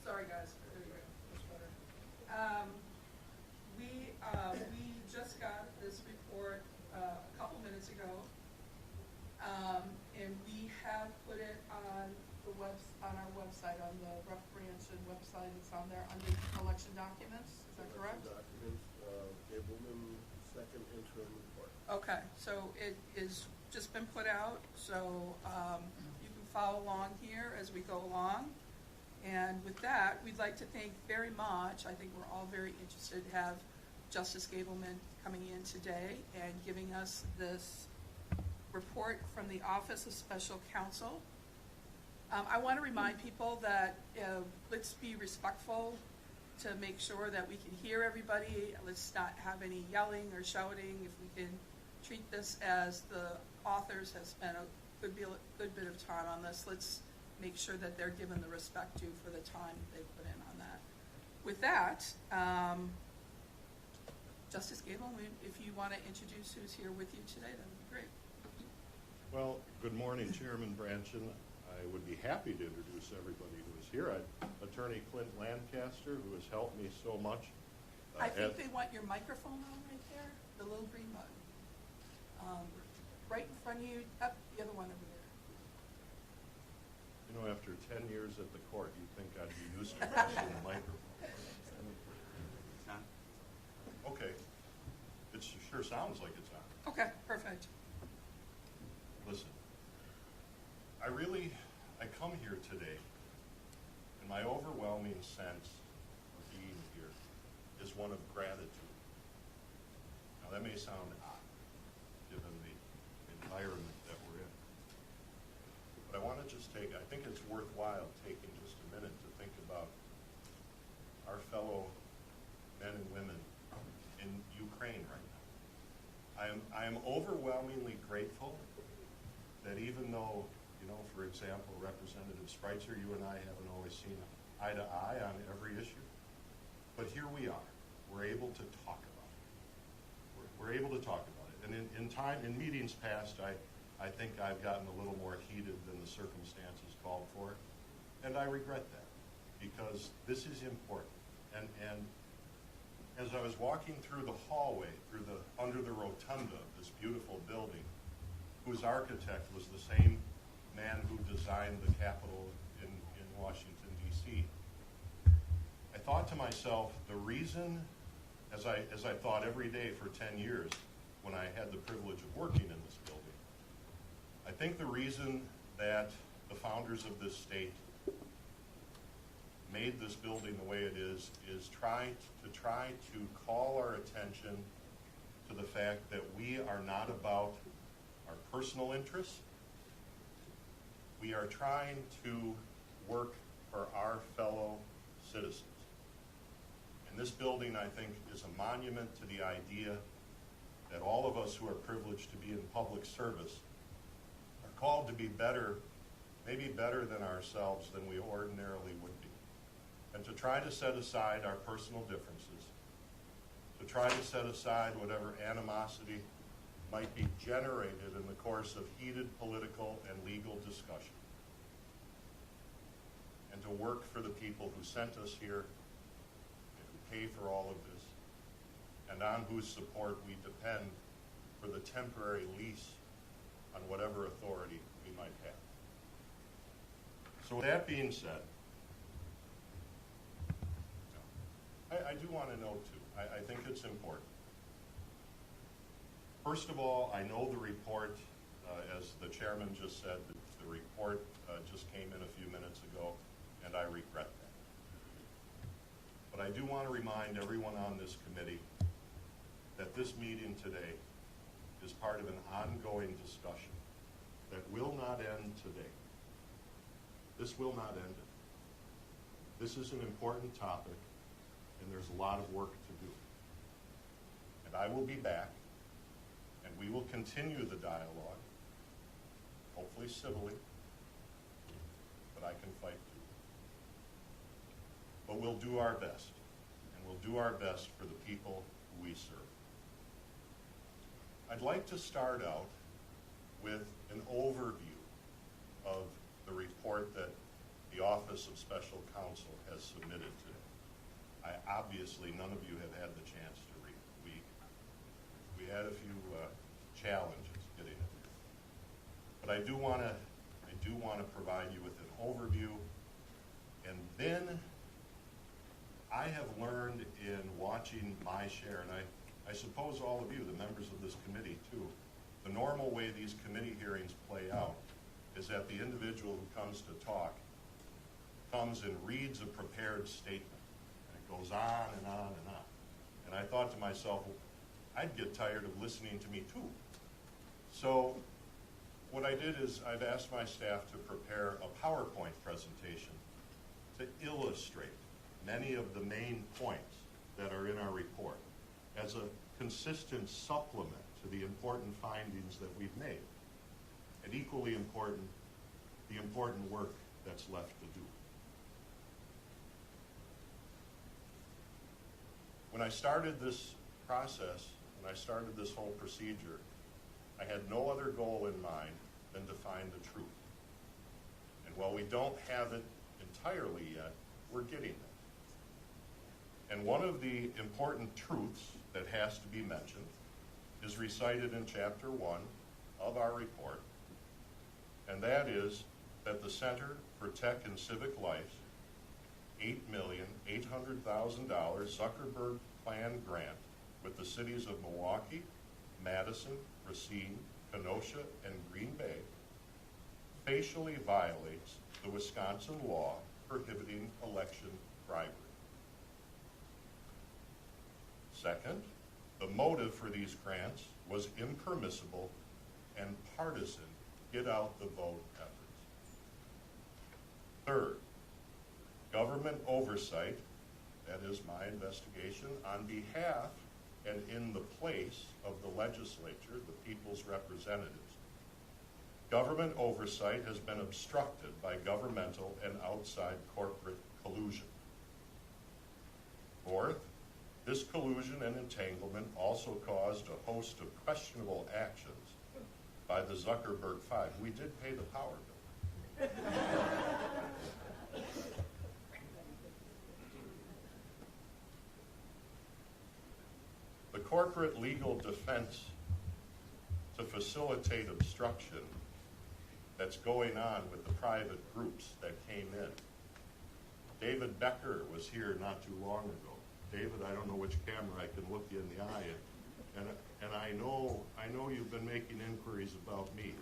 Sorry, guys. Much better. We just got this report a couple minutes ago, and we have put it on our website, on the Rep Branson website. It's on there under election documents. Is that correct? Documents, Gableman second interim report. Okay, so it is just been put out, so you can follow along here as we go along. And with that, we'd like to thank very much, I think we're all very interested to have Justice Gableman coming in today and giving us this report from the Office of Special Counsel. I want to remind people that let's be respectful to make sure that we can hear everybody. Let's not have any yelling or shouting. If we can treat this as the authors have spent a good bit of time on this, let's make sure that they're given the respect due for the time they put in on that. With that, Justice Gableman, if you want to introduce who's here with you today, that would be great. Well, good morning, Chairman Branson. I would be happy to introduce everybody who is here. Attorney Clint Lancaster, who has helped me so much. I think they want your microphone on right there, the little green button. Right in front of you, up the other one over there. You know, after 10 years at the court, you'd think I'd be used to pressing the microphone. Okay. It sure sounds like it's on. Okay, perfect. Listen, I come here today, and my overwhelming sense of being here is one of gratitude. Now, that may sound odd, given the environment that we're in. But I want to just I think it's worthwhile taking just a minute to think about our fellow men and women in Ukraine right now. I am overwhelmingly grateful that even though, you know, for example, Representative Spreitzer, you and I haven't always seen eye to eye on every issue, but here we are. We're able to talk about it. We're able to talk about it. And in meetings past, I think I've gotten a little more heated than the circumstances called for, and I regret that because this is important. And as I was walking through the hallway, under the rotunda of this beautiful building, whose architect was the same man who designed the Capitol in Washington, D.C., I thought to myself, the reason, as I thought every day for 10 years when I had the privilege of working in this building, I think the reason that the founders of this state made this building the way it is try to call our attention to the fact that we are not about our personal interests. We are trying to work for our fellow citizens. And this building, I think, is a monument to the idea that all of us who are privileged to be in public service are called to be better, maybe better than ourselves than we ordinarily would be. And to try to set aside our personal differences, to try to set aside whatever animosity might be generated in the course of heated political and legal discussion, and to work for the people who sent us here, and who pay for all of this, and on whose support we depend for the temporary lease on whatever authority we might have. So with that being said, I do want to know too, I think it's important. First of all, I know the report, as the chairman just said, the report just came in a few minutes ago, and I regret that. But I do want to remind everyone on this committee that this meeting today is part of an ongoing discussion that will not end today. This will not end it. This is an important topic, and there's a lot of work to do. And I will be back, and we will continue the dialogue, hopefully civilly, but I can fight too. But we'll do our best, and we'll do our best for the people who we serve. I'd like to start out with an overview of the report that the Office of Special Counsel has submitted today. Obviously, none of you have had the chance to read it. We had a few challenges getting it. But I do want to provide you with an overview, and then I have learned in watching my share, and I suppose all of you, the members of this committee too, the normal way these committee hearings play out is that the individual who comes to talk comes and reads a prepared statement. And it goes on and on and on. And I thought to myself, well, I'd get tired of listening to me too. So what I did is I've asked my staff to prepare a PowerPoint presentation to illustrate many of the main points that are in our report as a consistent supplement to the important findings that we've made. And equally important, the important work that's left to do. When I started this process, when I started this whole procedure, I had no other goal in mind than to find the truth. And while we don't have it entirely yet, we're getting it. And one of the important truths that has to be mentioned is recited in Chapter 1 of our report, and that is that the Center for Tech and Civic Life's $8,800,000 Zuckerberg Plan grant with the cities of Milwaukee, Madison, Racine, Kenosha, and Green Bay facially violates the Wisconsin law prohibiting election bribery. Second, the motive for these grants was impermissible and partisan get-out-the-vote efforts. Third, government oversight, that is my investigation, on behalf and in the place of the legislature, the people's representatives. Government oversight has been obstructed by governmental and outside corporate collusion. Fourth, this collusion and entanglement also caused a host of questionable actions by the Zuckerberg Five. We did pay the power bill. The corporate legal defense to facilitate obstruction that's going on with the private groups that came in. David Becker was here not too long ago. David, I don't know which camera I can look you in the eye, and I know you've been making inquiries about me.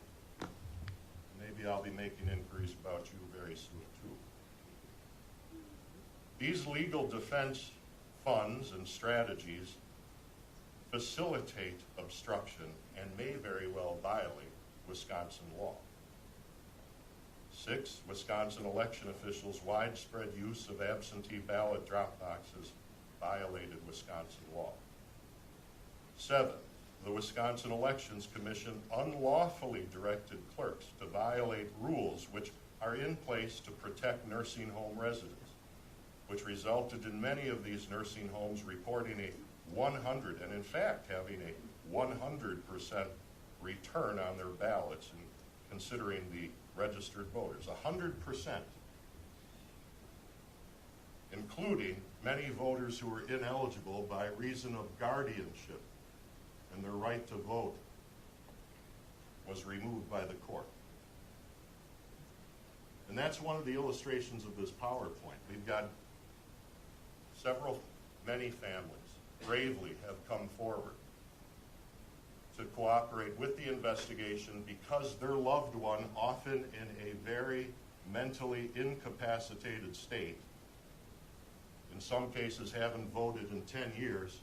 I'll be making inquiries about you very soon too. These legal defense funds and strategies facilitate obstruction and may very well violate Wisconsin law. 6, Wisconsin election officials' widespread use of absentee ballot drop boxes violated Wisconsin law. 7, the Wisconsin Elections Commission unlawfully directed clerks to violate rules which are in place to protect nursing home residents, which resulted in many of these nursing homes reporting a 100, and in fact having a 100% return on their ballots, and considering the registered voters, 100%, including many voters who were ineligible by reason of guardianship, and their right to vote was removed by the court. And that's one of the illustrations of this PowerPoint. We've got many families bravely have come forward to cooperate with the investigation because their loved one, often in a very mentally incapacitated state, in some cases haven't voted in 10 years,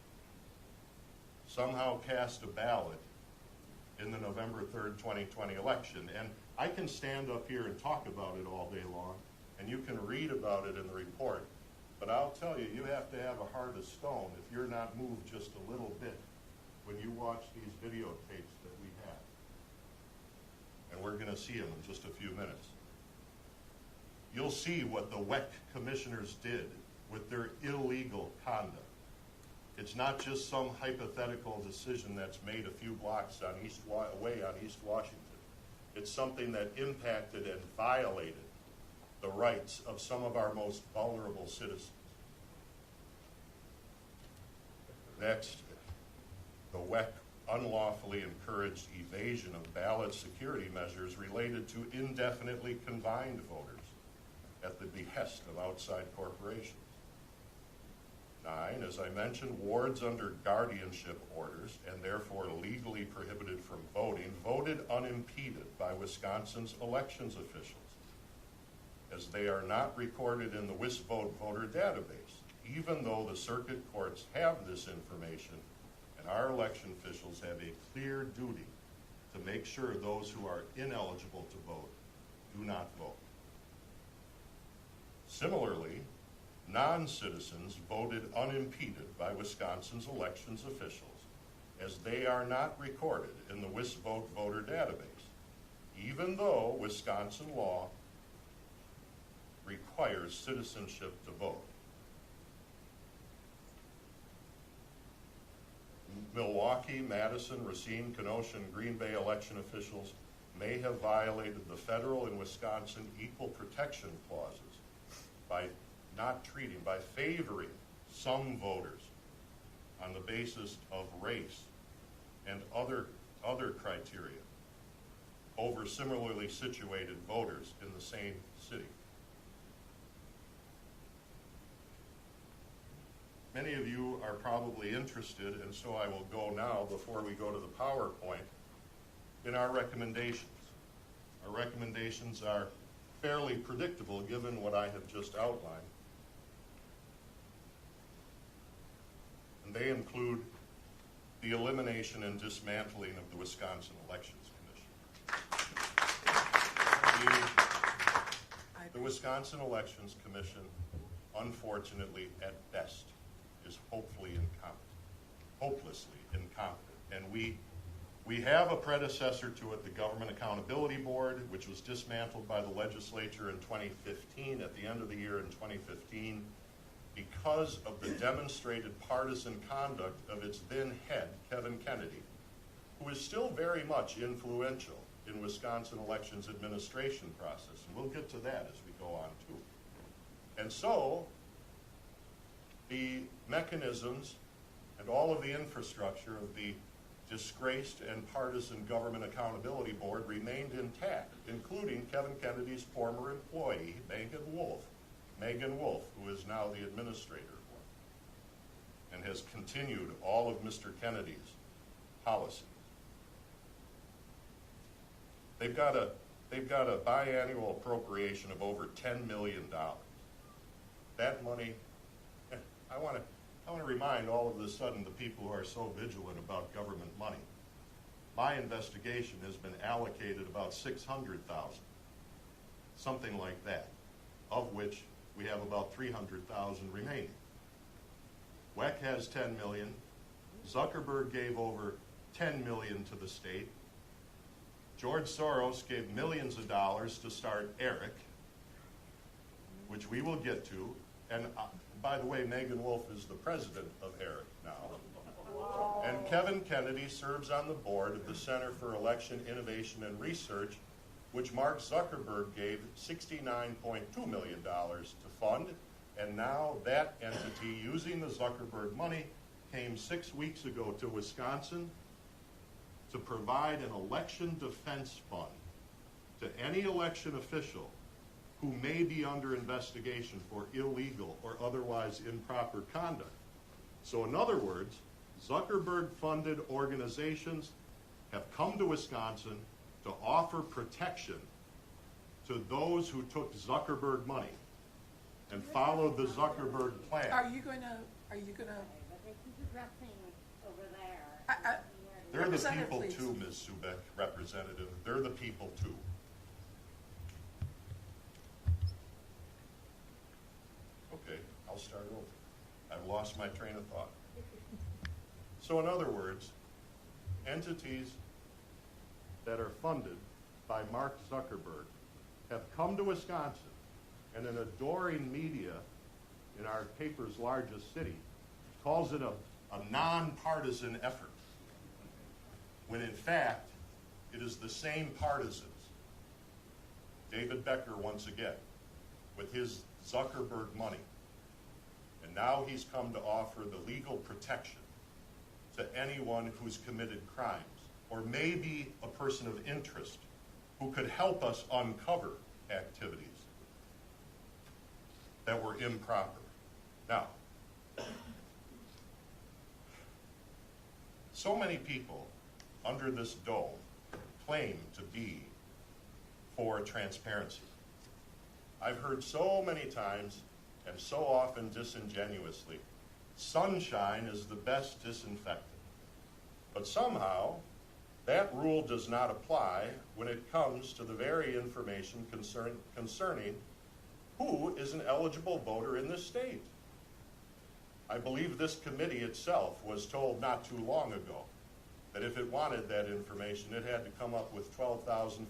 somehow cast a ballot in the November 3rd, 2020 election. And I can stand up here and talk about it all day long, and you can read about it in the report, but I'll tell you, you have to have a heart of stone if you're not moved just a little bit when you watch these videotapes that we have. And we're going to see them in just a few minutes. You'll see what the WEC commissioners did with their illegal conduct. It's not just some hypothetical decision that's made a few blocks away on East Washington. It's something that impacted and violated the rights of some of our most vulnerable citizens. Next, the WEC unlawfully encouraged evasion of ballot security measures related to indefinitely confined voters at the behest of outside corporations. 9, as I mentioned, wards under guardianship orders and therefore legally prohibited from voting voted unimpeded by Wisconsin's elections officials, as they are not recorded in the WisVote voter database, even though the circuit courts have this information and our election officials have a clear duty to make sure those who are ineligible to vote do not vote. Similarly, non-citizens voted unimpeded by Wisconsin's elections officials, as they are not recorded in the WisVote voter database, even though Wisconsin law requires citizenship to vote. Milwaukee, Madison, Racine, Kenosha, and Green Bay election officials may have violated the federal and Wisconsin equal protection clauses by favoring some voters on the basis of race and other criteria over similarly situated voters in the same city. Many of you are probably interested, and so I will go now before we go to the PowerPoint, in our recommendations. Our recommendations are fairly predictable given what I have just outlined. And they include the elimination and dismantling of the Wisconsin Elections Commission. The Wisconsin Elections Commission, unfortunately, at best, is hopelessly incompetent. And we have a predecessor to it, the Government Accountability Board, which was dismantled by the legislature in 2015, at the end of the year in 2015, because of the demonstrated partisan conduct of its then head, Kevin Kennedy, who is still very much influential in Wisconsin elections administration process. And we'll get to that as we go on too. And so, the mechanisms and all of the infrastructure of the disgraced and partisan Government Accountability Board remained intact, including Kevin Kennedy's former employee, Megan Wolf, who is now the administrator and has continued all of Mr. Kennedy's policies. They've got a they've got a biannual appropriation of over $10 million. That money, I want to remind all of a sudden the people who are so vigilant about government money. My investigation has been allocated about $600,000, something like that, of which we have about $300,000 remaining. WEC has $10 million. Zuckerberg gave over $10 million to the state. George Soros gave millions of dollars to start ERIC, which we will get to. And by the way, Megan Wolf is the president of ERIC now. And Kevin Kennedy serves on the board of the Center for Election Innovation and Research, which Mark Zuckerberg gave $69.2 million to fund. And now that entity, using the Zuckerberg money, came 6 weeks ago to Wisconsin to provide an election defense fund to any election official who may be under investigation for illegal or otherwise improper conduct. So in other words, Zuckerberg-funded organizations have come to Wisconsin to offer protection to those who took Zuckerberg money and followed the Zuckerberg plan. Are you gonna, But they keep addressing over there. They're the Representative, people please. too, Ms. Subek, Representative. They're the people too. Okay, I'll start over. I've lost my train of thought. So in other words, entities that are funded by Mark Zuckerberg have come to Wisconsin, and an adoring media in our paper's largest city calls it a nonpartisan effort, when in fact it is the same partisans. David Becker, once again, with his Zuckerberg money, and now he's come to offer the legal protection to anyone who's committed crimes, or maybe a person of interest who could help us uncover activities that were improper. Now, so many people under this dome claim to be for transparency. I've heard so many times and so often disingenuously, sunshine is the best disinfectant. But somehow, that rule does not apply when it comes to the very information concerning who is an eligible voter in this state. I believe this committee itself was told not too long ago that if it wanted that information, it had to come up with $12,500.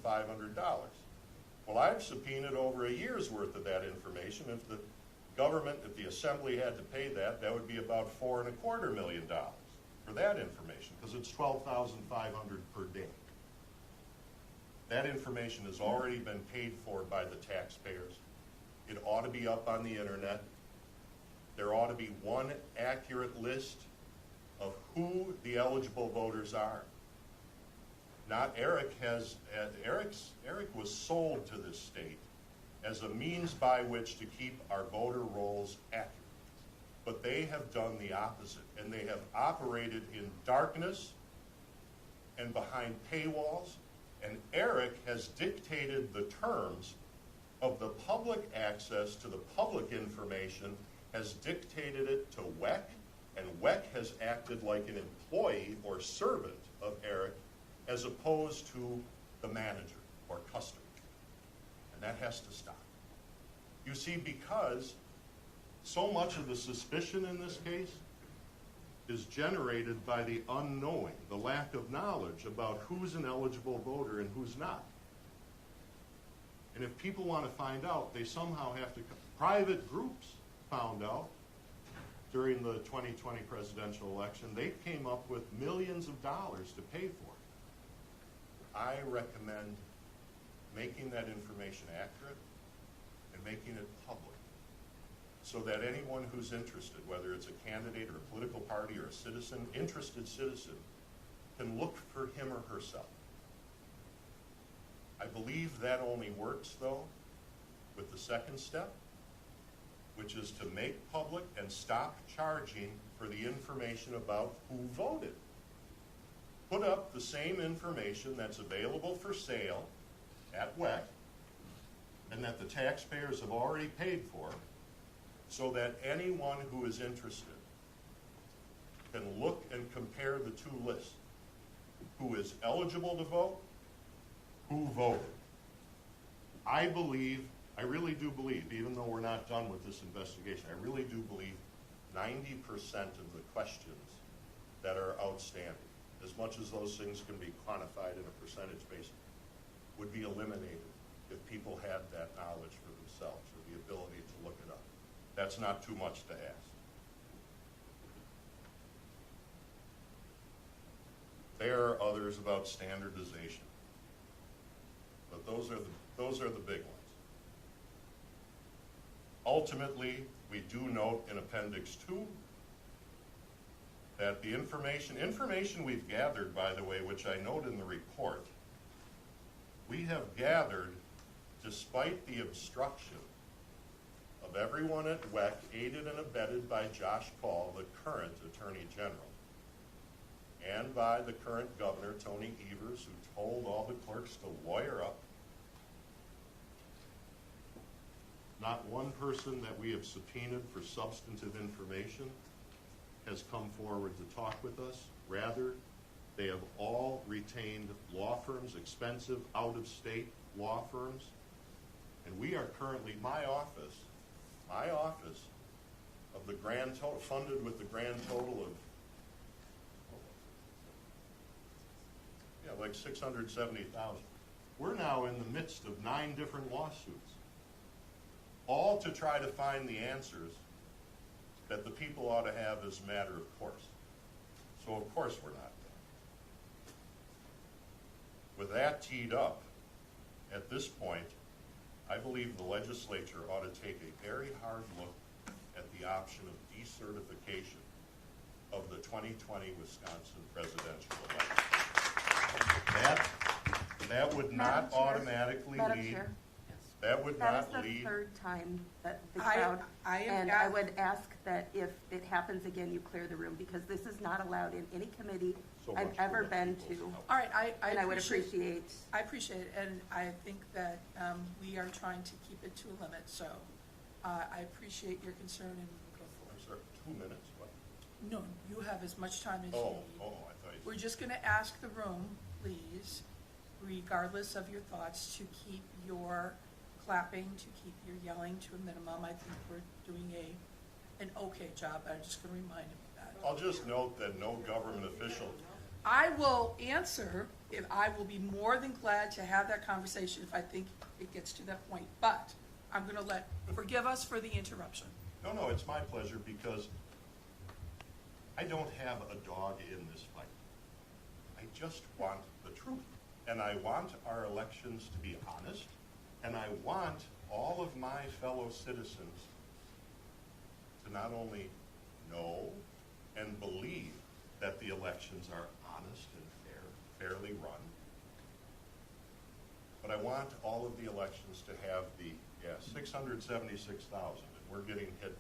Well, I've subpoenaed over a year's worth of that information. If the government, if the assembly had to pay that, that would be about $4.25 million for that information, because it's $12,500 per day. That information has already been paid for by the taxpayers. It ought to be up on the internet. There ought to be one accurate list of who the eligible voters are. Not ERIC has, ERIC was sold to this state as a means by which to keep our voter rolls accurate. But they have done the opposite, and they have operated in darkness and behind paywalls, and ERIC has dictated the terms of the public access to the public information, has dictated it to WEC, and WEC has acted like an employee or servant of ERIC as opposed to the manager or customer. And that has to stop. You see, because so much of the suspicion in this case is generated by the unknowing, the lack of knowledge about who's an eligible voter and who's not. And if people want to find out, they somehow have to, private groups found out during the 2020 presidential election. They came up with millions of dollars to pay for it. I recommend making that information accurate and making it public, so that anyone who's interested, whether it's a candidate or a political party or a citizen, interested citizen, can look for him or herself. I believe that only works, though, with the second step, which is to make public and stop charging for the information about who voted. Put up the same information that's available for sale at WEC and that the taxpayers have already paid for, so that anyone who is interested can look and compare the two lists. Who is eligible to vote, who voted. I really do believe, even though we're not done with this investigation, I really do believe 90% of the questions that are outstanding, as much as those things can be quantified in a percentage basis, would be eliminated if people had that knowledge for themselves or the ability to look it up. That's not too much to ask. There are others about standardization, but those are the big ones. Ultimately, we do note in Appendix 2 that the information we've gathered, by the way, which I note in the report, we have gathered despite the obstruction of everyone at WEC, aided and abetted by Josh Paul, the current Attorney General, and by the current governor, Tony Evers, who told all the clerks to lawyer up. Not one person that we have subpoenaed for substantive information has come forward to talk with us. Rather, they have all retained law firms, expensive out-of-state law firms. And we are currently, my office of the grand total, funded with the grand total of like $670,000. We're now in the midst of 9 different lawsuits, all to try to find the answers that the people ought to have as a matter of course. So of course we're not done. With that teed up, at this point, I believe the legislature ought to take a very hard look at the option of decertification of the 2020 Wisconsin presidential election. That would not automatically lead. That would not That is lead. the third time that the I crowd, am and at- I would ask that if it happens again, you clear the room, because this is not allowed in any committee So I've much for ever the been people's to. help. All right, And I would appreciate, I appreciate it, and I think that we are trying to keep it to a limit, so I appreciate your concern and we'll go I'm forward. sorry, 2 minutes? What? No, you have as much time as you Oh, need. I thought you We're said. just gonna ask the room, please, regardless of your thoughts, to keep your clapping, to keep your yelling to a minimum. I think we're doing an okay job, but I'm just gonna remind him of that. I'll just note that no government official, I will answer, if I will be more than glad to have that conversation if I think it gets to that point, but I'm gonna forgive us for the interruption. no, it's my pleasure, because I don't have a dog in this fight. I just want the truth. And I want our elections to be honest, and I want all of my fellow citizens to not only know and believe that the elections are honest and fairly run, but I want all of the elections to have the, 676,000, and we're getting hit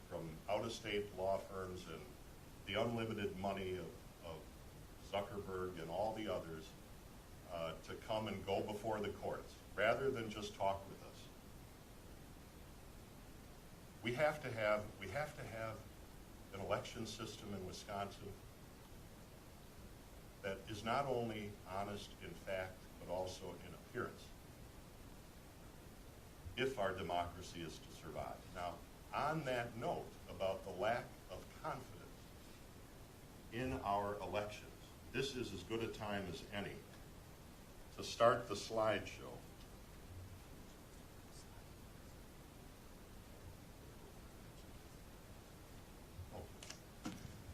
from out-of-state law firms and the unlimited money of Zuckerberg and all the others to come and go before the courts, rather than just talk with us. We have to have an election system in Wisconsin that is not only honest in fact, but also in appearance, if our democracy is to survive. Now, on that note about the lack of confidence in our elections, this is as good a time as any to start the slideshow.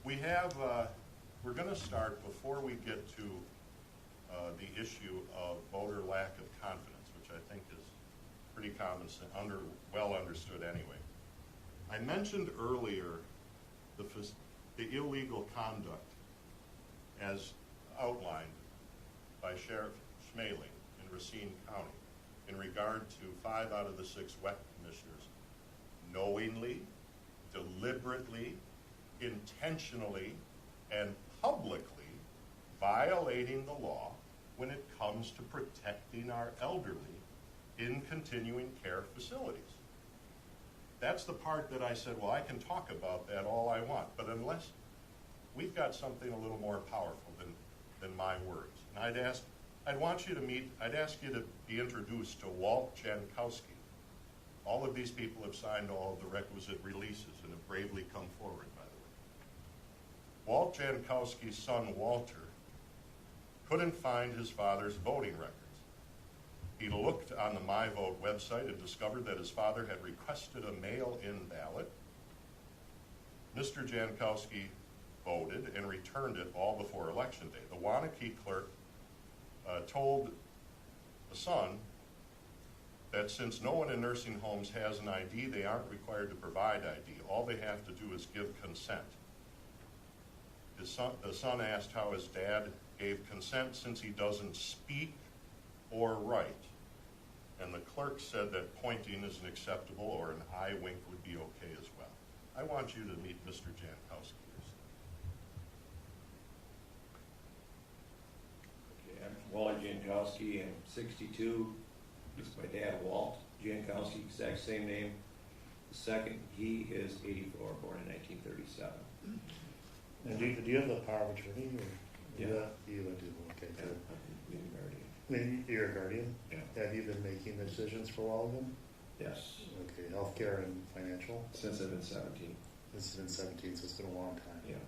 We have, we're going to start, before we get to the issue of voter lack of confidence, which I think is pretty common, well understood anyway. I mentioned earlier the illegal conduct as outlined by Sheriff Schmaling in Racine County in regard to 5 out of the 6 WEC commissioners knowingly, deliberately, intentionally, and publicly violating the law when it comes to protecting our elderly in continuing care facilities. That's the part that I said, well, I can talk about that all I want, but unless we've got something a little more powerful than my words. And I'd ask you to be introduced to Walt Jankowski. All of these people have signed all of the requisite releases and have bravely come forward, by the way. Walt Jankowski's son, Walter, couldn't find his father's voting records. He looked on the MyVote website and discovered that his father had requested a mail-in ballot. Mr. Jankowski voted and returned it all before Election Day. The Waunakee clerk told the son that since no one in nursing homes has an ID, they aren't required to provide ID. All they have to do is give consent. The son asked how his dad gave consent since he doesn't speak or write. And the clerk said that pointing isn't acceptable or an eye wink would be okay as well. I want you to meet Mr. Jankowski. Okay, I'm Wally Jankowski. I'm 62. This is my dad, Walt Jankowski, exact same name. The second, he is 84, born in 1937. And do you have the power of attorney? Or Yeah. You do, okay. Yeah, Good. I'm a guardian. I mean, you're a guardian? Yeah. Have you been making the decisions for all of them? Yes, Okay, healthcare and financial? since I've been 17. This has been 17, so it's been a long time. Yeah.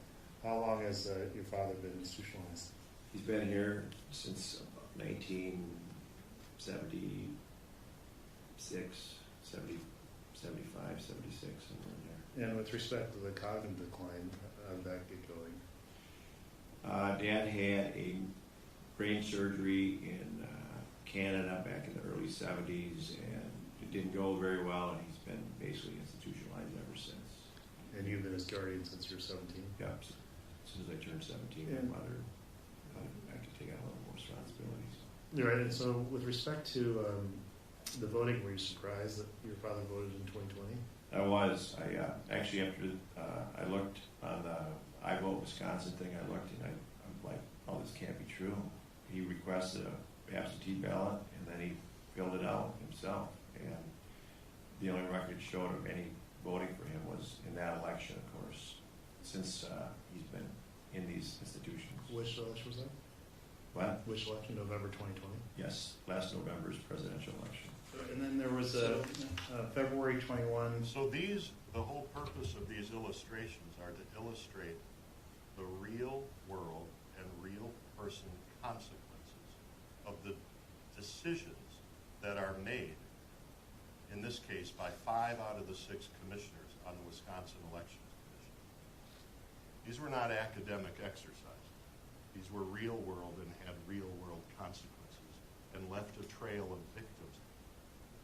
How long has your father been institutionalized? He's been here since about 1976, 75, 76, somewhere in there. And with respect to the cognitive decline, how did that get going? Dad had a brain surgery in Canada back in the early 70s, and it didn't go very well, and he's been basically institutionalized ever since. And you've been his guardian since you're 17? Yeah, as soon as I turned 17, Yeah. my mother, I could take on a little more responsibilities. You're right, and so with respect to the voting, were you surprised that your father voted in 2020? I was. Actually, after I looked on the I Vote Wisconsin thing, I looked and I'm like, oh, this can't be true. He requested a absentee ballot and then he filled it out himself. And the only record showed of any voting for him was in that election, of course, since he's been in these institutions. Which election was that? What? Which election, November 2020? Yes, last November's presidential election. And then there was February 21. So the whole purpose of these illustrations are to illustrate the real world and real person consequences of the decisions that are made, in this case, by 5 out of the 6 commissioners on the Wisconsin Elections Commission. These were not academic exercises. These were real world and had real world consequences and left a trail of victims.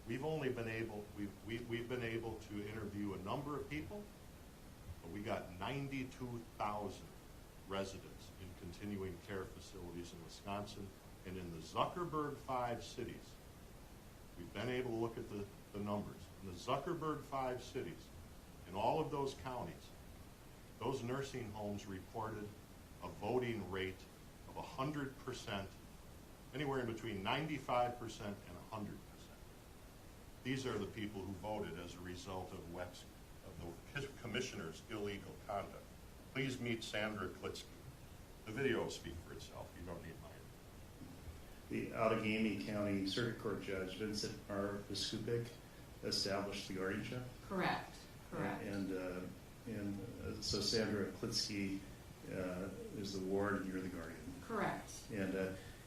We've only been able, we've been able to interview a number of people, but we got 92,000 residents in continuing care facilities in Wisconsin and in the Zuckerberg 5 cities. We've been able to look at the numbers. In the Zuckerberg 5 cities, in all of those counties, those nursing homes reported a voting rate of 100%, anywhere in between 95% and 100%. These are the people who voted as a result of the commissioner's illegal conduct. Please meet Sandra Klitsky. The video will speak for itself. You don't need mine. The Allegheny County Circuit Court Judge Vincent R. Biskupik established the guardianship. Correct. And so Sandra Klitsky is the ward, and you're the guardian. Correct.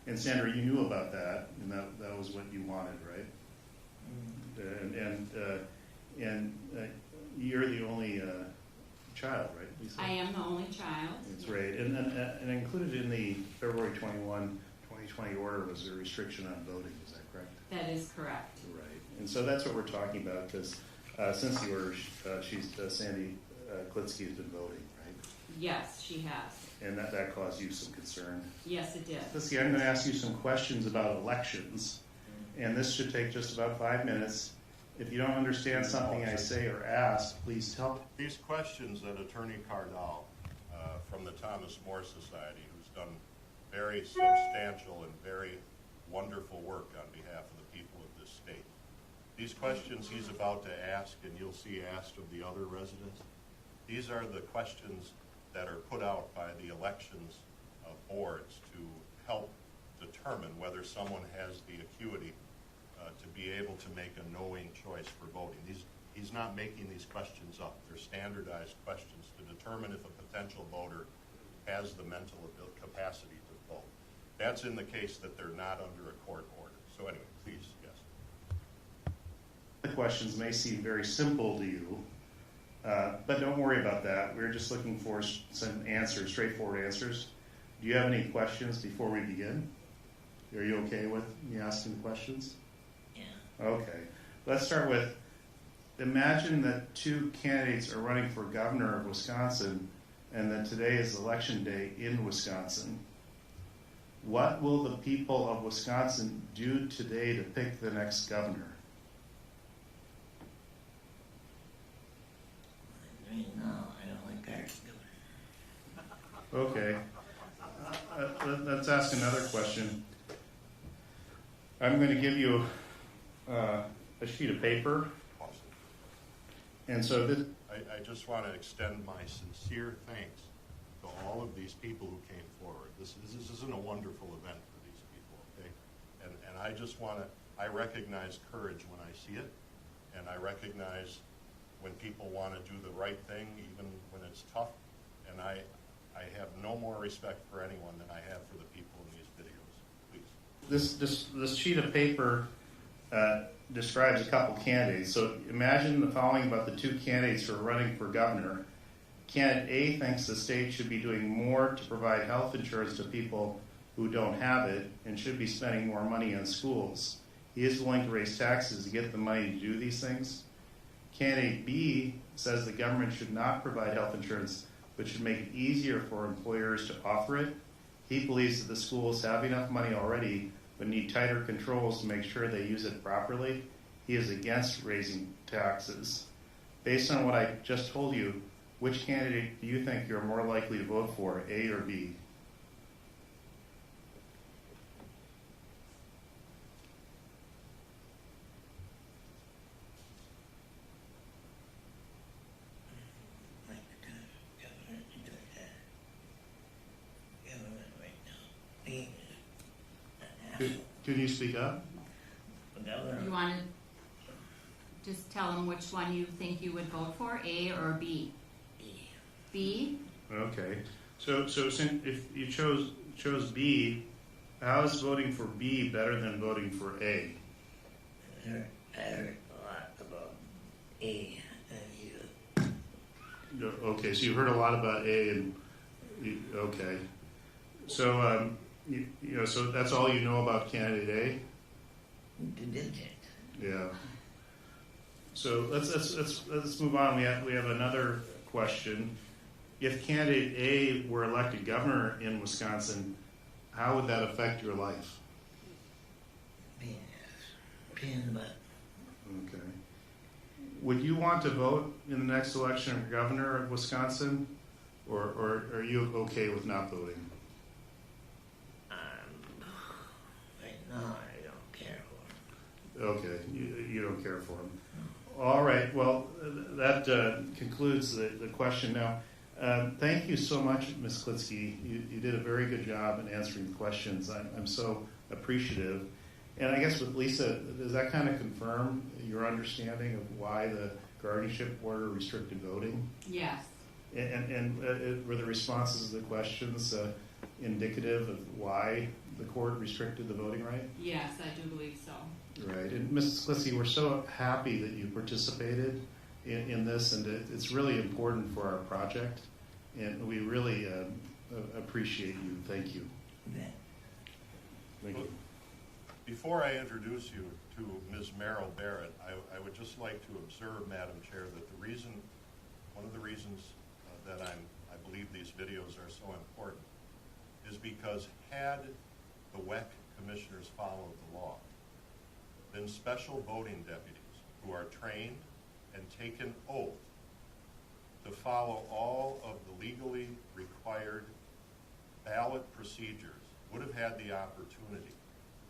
And Sandra, you knew about that, and that was what you wanted, right? And you're the only child, right, Lisa? I am the only child. That's right. And included in the February 21, 2020 order was a restriction on voting. Is that correct? That is correct. Right. And so that's what we're talking about, because since the order, Sandy Klitsky has been voting, right? Yes, she has. And that caused you some concern. Yes, it did. Klitsky, I'm going to ask you some questions about elections, and this should take just about 5 minutes. If you don't understand something I say or ask, please tell. These questions that Attorney Cardall from the Thomas More Society, who's done very substantial and very wonderful work on behalf of the people of this state. These questions he's about to ask, and you'll see asked of the other residents, these are the questions that are put out by the elections boards to help determine whether someone has the acuity to be able to make a knowing choice for voting. He's not making these questions up. They're standardized questions to determine if a potential voter has the mental capacity to vote. That's in the case that they're not under a court order. So anyway, please, yes. The questions may seem very simple to you, but don't worry about that. We're just looking for some answers, straightforward answers. Do you have any questions before we begin? Are you okay with me asking questions? Yeah. Okay. Let's start with, imagine that two candidates are running for governor of Wisconsin and that today is election day in Wisconsin. What will the people of Wisconsin do today to pick the next governor? No, I don't think I can do it. Okay. Let's ask another question. I'm going to give you a sheet of paper. Awesome. And so this, I just want to extend my sincere thanks to all of these people who came forward. This isn't a wonderful event for these people, okay? And I just want to, I recognize courage when I see it, and I recognize when people want to do the right thing, even when it's tough, and I have no more respect for anyone than I have for the people in these videos. Please. this sheet of paper describes a couple candidates. So imagine the following about the two candidates who are running for governor. Candidate A thinks the state should be doing more to provide health insurance to people who don't have it and should be spending more money on schools. He is willing to raise taxes to get the money to do these things. Candidate B says the government should not provide health insurance, but should make it easier for employers to offer it. He believes that the schools have enough money already, but need tighter controls to make sure they use it properly. He is against raising taxes. Based on what I just told you, which candidate do you think you're more likely to vote for, A or B? Like the governor to do that. Government right now. He is an Can you speak up? governor. You want to just tell them which one you think you would vote for, A or B? B? Okay. So since if you chose B, how is voting for B better than voting for A? I heard a lot about A and you. Okay, so you heard a lot about A and okay. So you know, so that's all you know about candidate You did it. A. Yeah. So let's move on. We have another question. If candidate A were elected governor in Wisconsin, how would that affect your life? Pain in the butt. Okay. Would you want to vote in the next election for governor of Wisconsin, or are you okay with not voting? Right now, I don't care for him. Okay, you don't care for him. All right, well, that concludes the question now. Thank you so much, Ms. Klitsky. You did a very good job in answering the questions. I'm so appreciative. And I guess with Lisa, does that kind of confirm your understanding of why the guardianship order restricted voting? Yes. And were the responses to the questions indicative of why the court restricted the voting right? Yes, I do believe so. Right. And Mrs. Klitsky, we're so happy that you participated in this, and it's really important for our project, and we really appreciate you. Thank you. Thank you. Before I introduce you to Ms. Merrill Barrett, I would just like to observe, Madam Chair, that one of the reasons that I believe these videos are so important is because had the WEC commissioners followed the law, then special voting deputies who are trained and taken oath to follow all of the legally required ballot procedures would have had the opportunity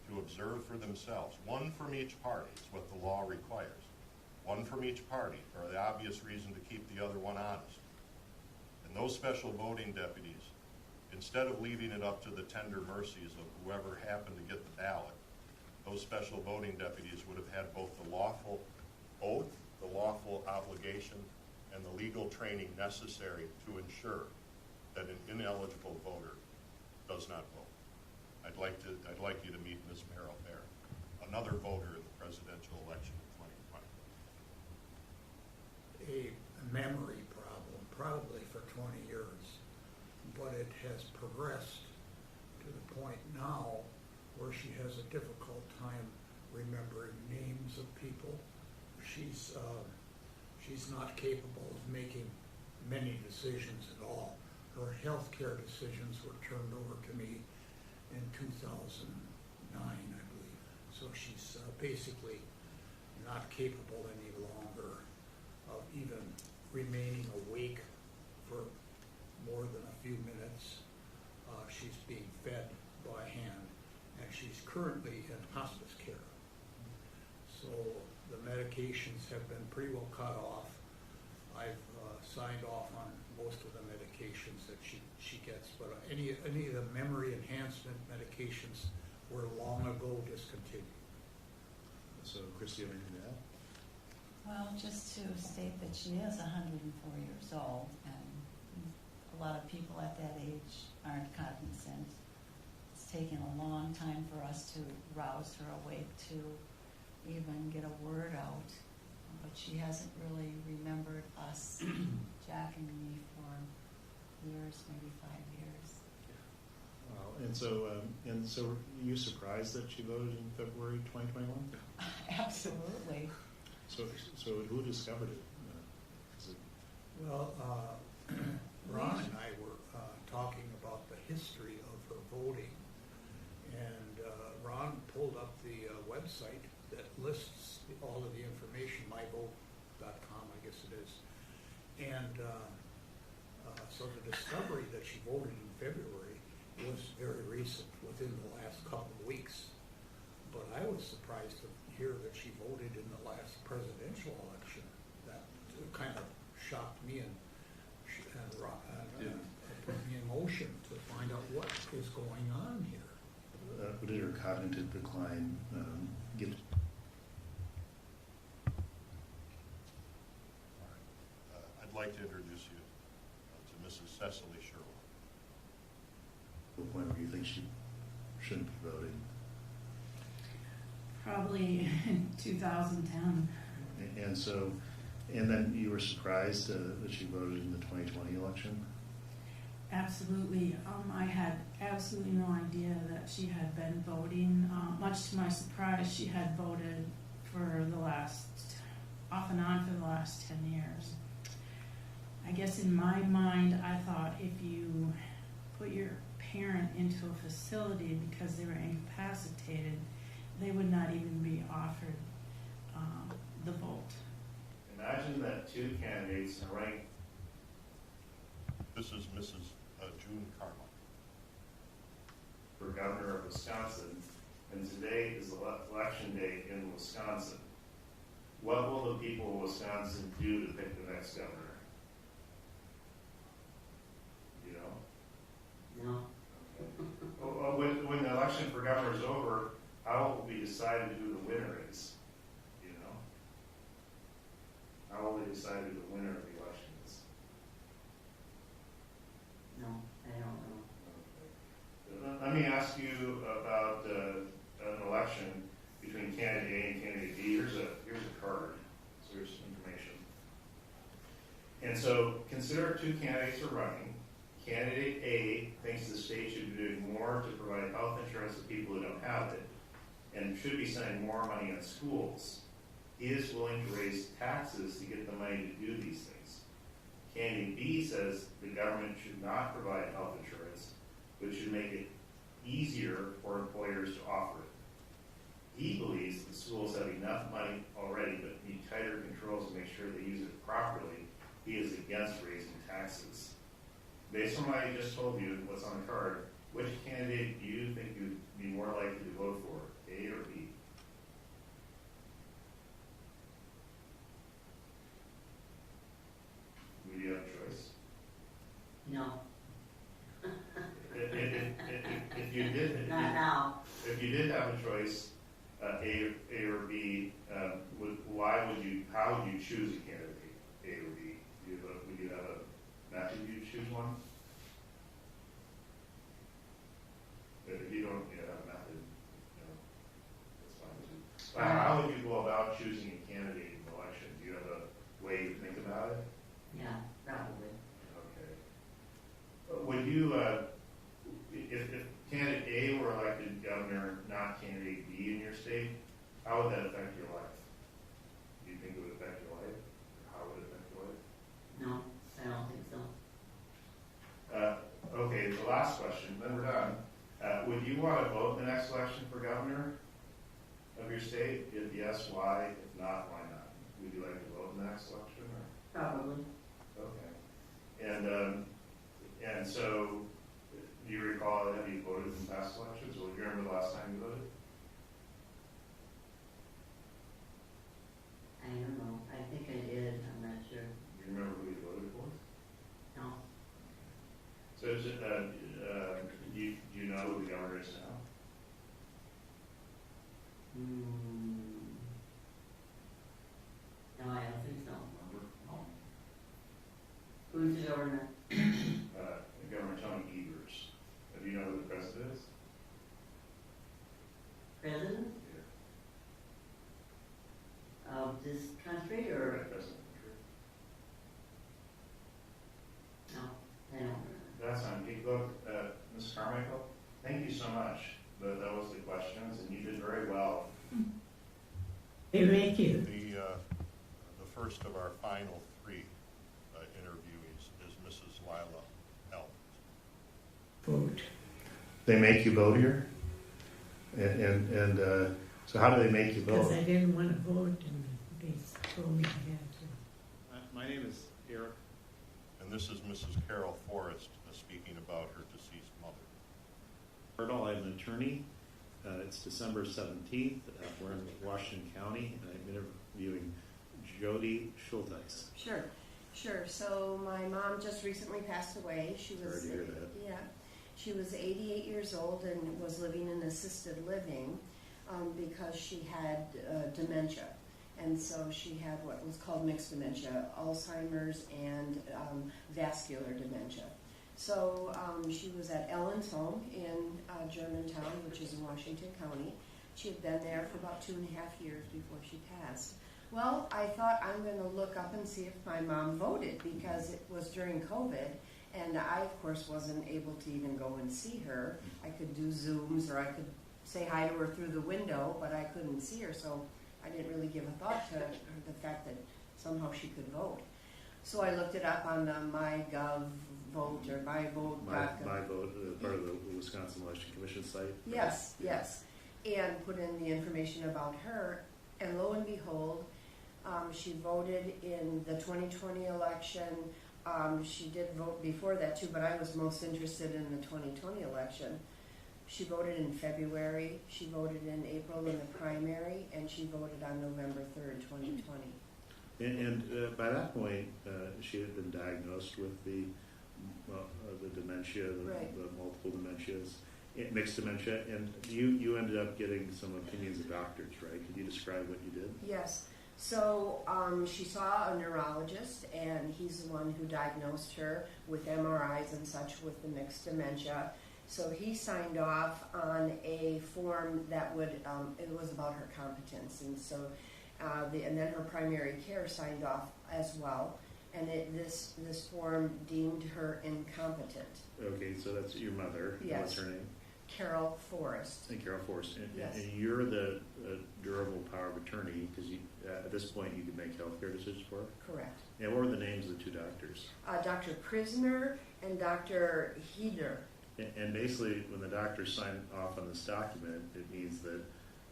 to observe for themselves, one from each party, is what the law requires, one from each party, for the obvious reason to keep the other one honest. And those special voting deputies, instead of leaving it up to the tender mercies of whoever happened to get the ballot, those special voting deputies would have had both the lawful oath, the lawful obligation, and the legal training necessary to ensure that an ineligible voter does not vote. I'd like you to meet Ms. Merrill Bear, another voter in the presidential election in 2020. A memory problem, probably for 20 years, but it has progressed to the point now where she has a difficult time remembering names of people. She's not capable of making many decisions at all. Her health care decisions were turned over to me in 2009, I believe. So she's basically not capable any longer of even remaining awake for more than a few minutes. She's being fed by hand, and she's currently in hospice care. So the medications have been pretty well cut off. I've signed off on most of the medications that she gets, but any of the memory enhancement medications were long ago discontinued. So, Christy, you have anything to add? Well, just to state that she is 104 years old, and a lot of people at that age aren't cognizant. It's taken a long time for us to rouse her awake to even get a word out, but she hasn't really remembered us, Jack and me, for years, maybe 5 years. Wow. And so, are you surprised that she voted in February 2021? Absolutely. So who discovered it? Well, Ron and I were talking about the history of her voting, and Ron pulled up the website that lists all of the information, myvote.com, I guess it is. And so the discovery that she voted in February was very recent, within the last couple of weeks. But I was surprised to hear that she voted in the last presidential election. That kind of shocked me and put me in motion to find out what is going on here. Did her cognitive decline get? I'd like to introduce you to Mrs. Cecily Sherwood. To the point where you think she shouldn't be voting? Probably in 2010. And then you were surprised that she voted in the 2020 election? Absolutely. I had absolutely no idea that she had been voting. Much to my surprise, she had voted for the last, off and on for the last 10 years. I guess in my mind, I thought if you put your parent into a facility because they were incapacitated, they would not even be offered the vote. Imagine that two candidates are running. This is Mrs. June Carmine. For governor of Wisconsin, and today is election day in Wisconsin. What will the people of Wisconsin do to pick the next governor? You know? No. Okay. When the election for governor is over, how will we decide who the winner is? You know? How will they decide who the winner of the election is? No, I don't know. Let me ask you about an election between candidate A and candidate B. Here's a card. So here's some information. And so consider two candidates are running. Candidate A thinks the state should be doing more to provide health insurance to people who don't have it, and should be spending more money on schools. He is willing to raise taxes to get the money to do these things. Candidate B says the government should not provide health insurance, but should make it easier for employers to offer it. He believes the schools have enough money already, but need tighter controls to make sure they use it properly. He is against raising taxes. Based on what I just told you, what's on the card, which candidate do you think you'd be more likely to vote for, A or B? Would you have a choice? No, If you did, not now. if you did have a choice, A or B, how would you choose a candidate, A or B? Would you have a method you'd choose one? If you don't have a method, that's fine too. How would you go about choosing a candidate in the election? Do you have a way to think about it? Yeah, probably. Okay. Would you, if candidate A were elected governor, not candidate B in your state, how would that affect your life? Do you think it would affect your life? How would it affect your life? No, I don't think so. Okay, the last question, then we're done. Would you want to vote in the next election for governor of your state? If yes, why? If not, why not? Would you like to vote in the next election? Or? Probably. Okay. And so, do you recall, have you voted in past elections? Or do you remember the last time you voted? I don't know. I think I did. I'm not sure. Do you remember who you voted for? No. So is it, do you know who the governor is now? No, I don't think so. No. Who's the governor? Governor Tony Evers. Do you know who the president is? President? Yeah. Of this country Right, or? president. No, I don't know. That's on. Look, Ms. Carmichael, thank you so much. That was the questions, and you did very well. Thank you. The first of our final three interviewees is Mrs. Lila L. Vote. They make you vote here? And so how do they make you Because vote? I didn't want to vote and they told me I had to. My name is Eric. And this is Mrs. Carol Forrest speaking about her deceased mother. Arnold, I'm an attorney. It's December 17th. We're in Washington County, and I'm interviewing Jody Schulteis. Sure. So my mom just recently passed away. She was, Sorry to hear that. Yeah, she was 88 years old and was living in assisted living because she had dementia. And so she had what was called mixed dementia, Alzheimer's and vascular dementia. So she was at Ellen's home in Germantown, which is in Washington County. She had been there for about 2.5 years before she passed. Well, I thought I'm going to look up and see if my mom voted because it was during COVID. And I, of course, wasn't able to even go and see her. I could do Zooms or I could say hi to her through the window, but I couldn't see her. So I didn't really give a thought to the fact that somehow she could vote. So I looked it up on the MyGov vote or MyVote. My vote, part of the Wisconsin Election Commission site. Yes. And put in the information about her. And lo and behold, she voted in the 2020 election. She did vote before that too, but I was most interested in the 2020 election. She voted in February, she voted in April in the primary, and she voted on November 3rd, 2020. And by that point, she had been diagnosed with the dementia, Right. the multiple dementias, mixed dementia, and you ended up getting some opinions of doctors, right? Could you describe what you did? Yes. So she saw a neurologist, and he's the one who diagnosed her with MRIs and such with the mixed dementia. So he signed off on a form that would, it was about her competence, and so, and then her primary care signed off as well, and this form deemed her incompetent. Okay, so that's your mother. Yes. What's her name? Carol Forrest. And Carol Forrest. Yes. And you're the durable power of attorney because at this point you can make healthcare decisions for her? Correct. And what were the names of the two doctors? Dr. Prisner and Dr. Heder. And basically, when the doctors sign off on this document, it means that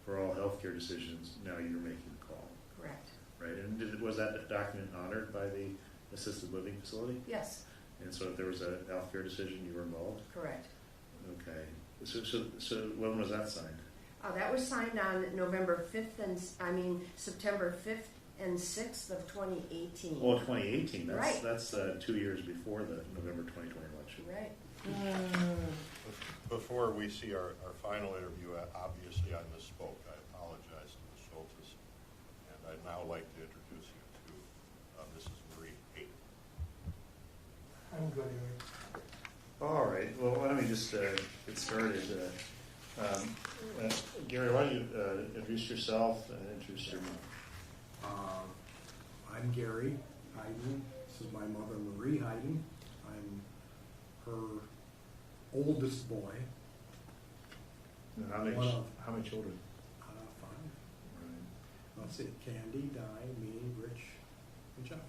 for all healthcare decisions, now you're making the call. Correct. Right. And was that document honored by the assisted living facility? Yes. And so if there was a healthcare decision, you were involved? Correct. Okay. So when was that signed? That was signed on November 5th September 5th and 6th of 2018. Oh, 2018. Right. That's 2 years before the November 2020 election. Right. Before we see our final interview, obviously I misspoke. I apologize to Ms. Schultes. And I'd now like to introduce you to Mrs. Marie Hayden. I'm good, Eric. All right. Well, why don't we just get started? Gary, why don't you introduce yourself and introduce your mom? I'm Gary Hayden. This is my mother, Marie Hayden. I'm her oldest boy. And how many children? 5. Right. Let's see, Candy, Di, me, Rich, and Jeff.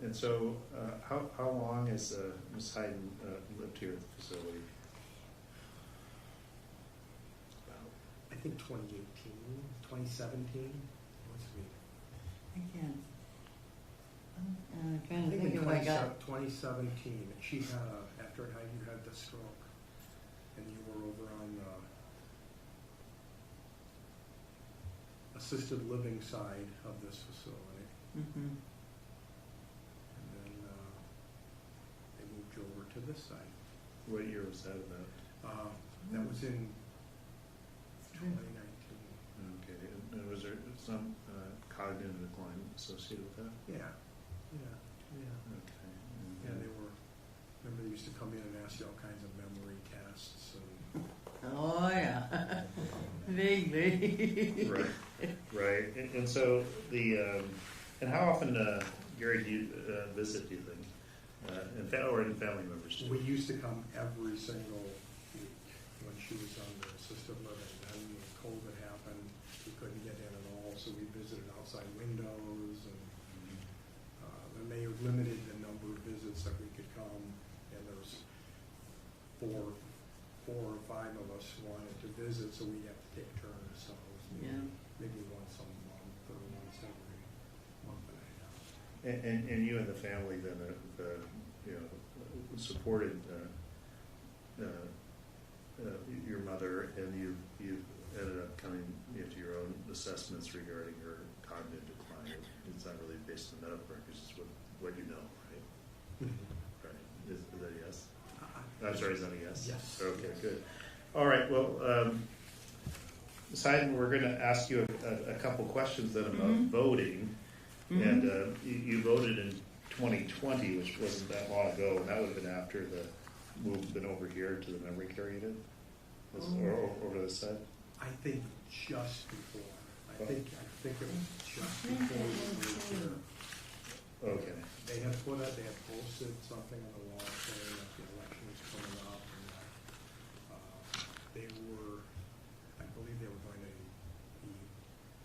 And so, how long has Ms. Hayden lived here at the facility? I think 2018, 2017. What's me? Again. I'm I trying to think think in if I got. 2017, she had after you had the stroke, and you were over on the assisted living side of this facility, Mm-hmm. and then they moved you over to this side. What year was that about? That was in 2019. Okay. And was there some cognitive decline associated with that? Yeah. Okay. Yeah, they were. Remember, they used to come in and ask you all kinds of memory tests and. Oh, yeah. Vaguely. Right. And so and how often, Gary, do you visit? Do you think, or in family members too? We used to come every single week when she was under assisted living. Then when COVID happened, we couldn't get in at all, so we visited outside windows, and then they limited the number of visits that we could come. And there was four or five of us wanted to visit, so we'd have to take turns. So it was maybe once a month or once every month and a half. And you and the family then, supported your mother, and you ended up coming into your own assessments regarding her cognitive decline. It's not really based on medical records; it's what you know, right? Right. Is that a yes? I'm sorry, is that a yes? Yes. Okay, good. All right. Well, Ms. Hayden, we're going to ask you a couple questions then about voting. And you voted in 2020, which wasn't that long ago, and that would have been after the movement over here to the memory care unit, or over this side. I think just before. I think it was just before we moved here. Okay. They had posted something on the wall saying that the election was coming up, and they were, I believe they were going to be,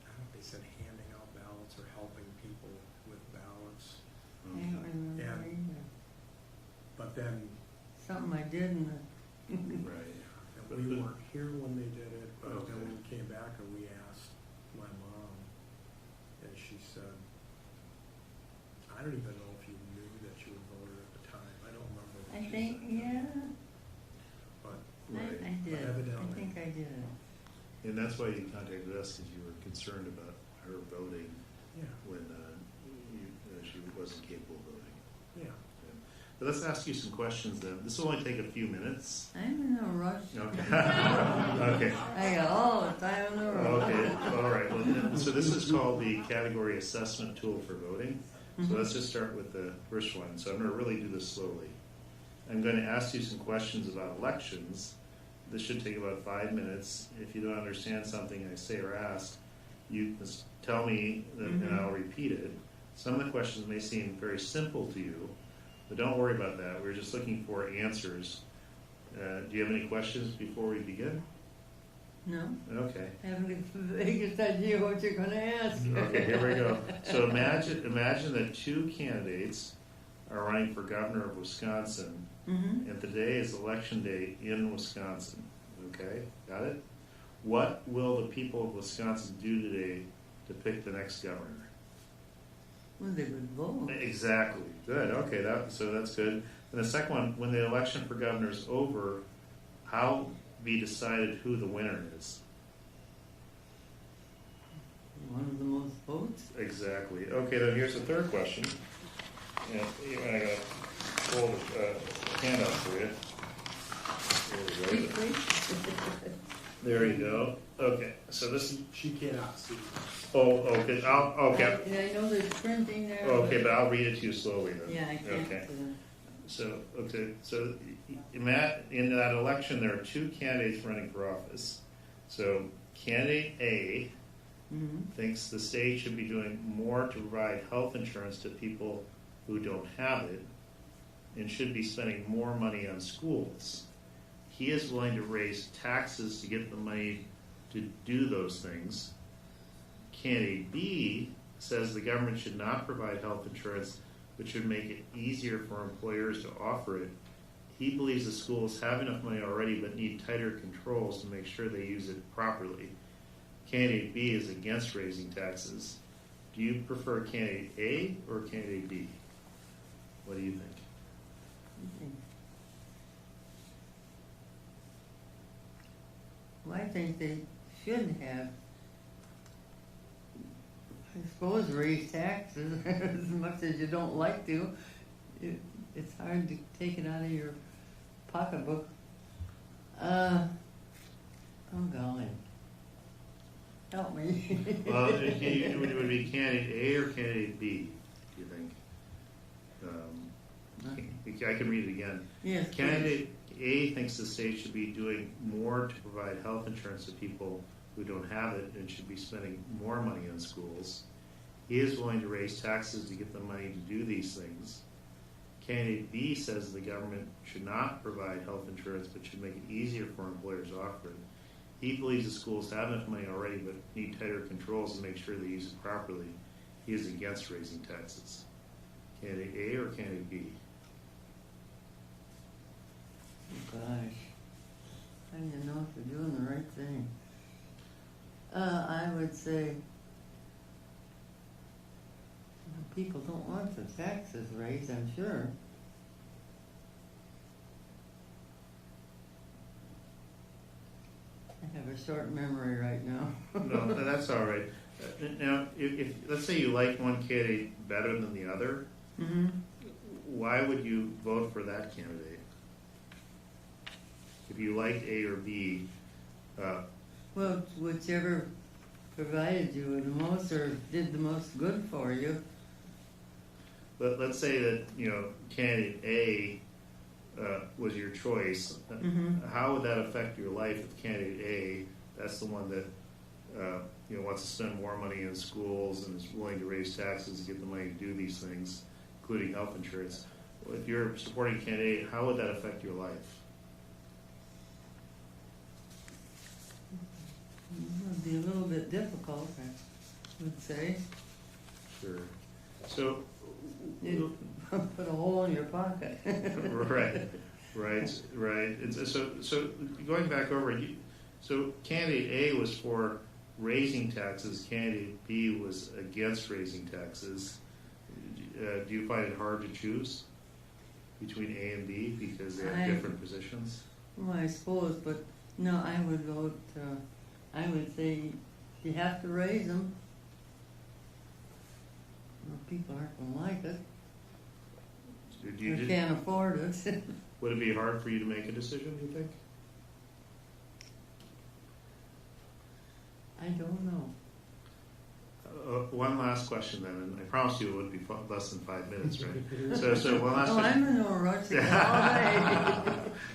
I don't know if they said handing out ballots or helping people with ballots. I don't remember either. But then, Something I did in the. Right. and we weren't here when they did it, but then when we came back and we asked my mom, and she said, I don't even know if you knew that you were voter at the time. I don't remember what I she think, said. yeah. But I did. But evidently. I think I did. And that's why you contacted us, because you were concerned about her voting when she wasn't capable of voting. Yeah. But let's ask you some questions then. This will only take a few minutes. I'm in a rush. Okay. Okay. I got all the time in the world. Okay. All right. Well, so this is called the category assessment tool for voting. So let's just start with the first one. So I'm going to really do this slowly. I'm going to ask you some questions about elections. This should take about 5 minutes. If you don't understand something I say or ask, you just tell me and I'll repeat it. Some of the questions may seem very simple to you, but don't worry about that. We're just looking for answers. Do you have any questions before we begin? No. Okay. I haven't the vaguest idea what you're going to ask. Okay, here we go. So imagine that two candidates are running for governor of Wisconsin, and today is election day in Wisconsin. Okay, got it? What will the people of Wisconsin do today to pick the next governor? Well, they would vote. Exactly. Good. Okay. So that's good. And the second one, when the election for governor is over, how be decided who the winner is? One of the most votes. Exactly. Okay. Then here's the third question. And I got a hold a handout for you. There we go. There you go. Okay. So this. She cannot see. Oh. Okay. Okay. I know there's printing there. Okay, but I'll read it to you slowly then. Yeah, I can't. Okay. So in that election, there are two candidates running for office. So candidate A thinks the state should be doing more to provide health insurance to people who don't have it, and should be spending more money on schools. He is willing to raise taxes to get the money to do those things. Candidate B says the government should not provide health insurance, but should make it easier for employers to offer it. He believes the schools have enough money already, but need tighter controls to make sure they use it properly. Candidate B is against raising taxes. Do you prefer candidate A or candidate B? What do you think? Well, I think they should have, I suppose, raise taxes as much as you don't like to. It's hard to take it out of your pocketbook. Oh golly. Help me. Well, it would be candidate A or candidate B, do you think? I can read it again. Yes, Candidate A thinks the state should be doing more to provide health insurance to people who don't have it and should be spending more money on schools. He is willing to raise taxes to get the money to do these things. Candidate B says the government should not provide health insurance but should make it easier for employers to offer it. He believes the schools have enough money already but need tighter controls to make sure they use it properly. He is against raising taxes. Candidate A or candidate B? Oh gosh. I don't even know if they're doing the right thing. I would say people don't want the taxes raised, I'm sure. I have a short memory right now. No, that's all right. Now, if let's say you like one candidate better than the other, why would you vote for that candidate? If you liked A or B, well, whichever provided you with the most or did the most good for you. let's say that candidate A was your choice. How would that affect your life if candidate A, that's the one that wants to spend more money in schools and is willing to raise taxes to get the money to do these things, including health insurance? If you're supporting candidate A, how would that affect your life? It would be a little bit difficult, I would say. Sure. So, you put a hole in your pocket. right. So going back over, so candidate A was for raising taxes. Candidate B was against raising taxes. Do you find it hard to choose between A and B because they have different positions? Well, I suppose, but no, I would vote. I would say you have to raise them. Well, people aren't going to like it. You can't afford it. Would it be hard for you to make a decision, do you think? I don't know. One last question then, and I promise you it would be less than 5 minutes, right? So one last question. I'm in no rush all day.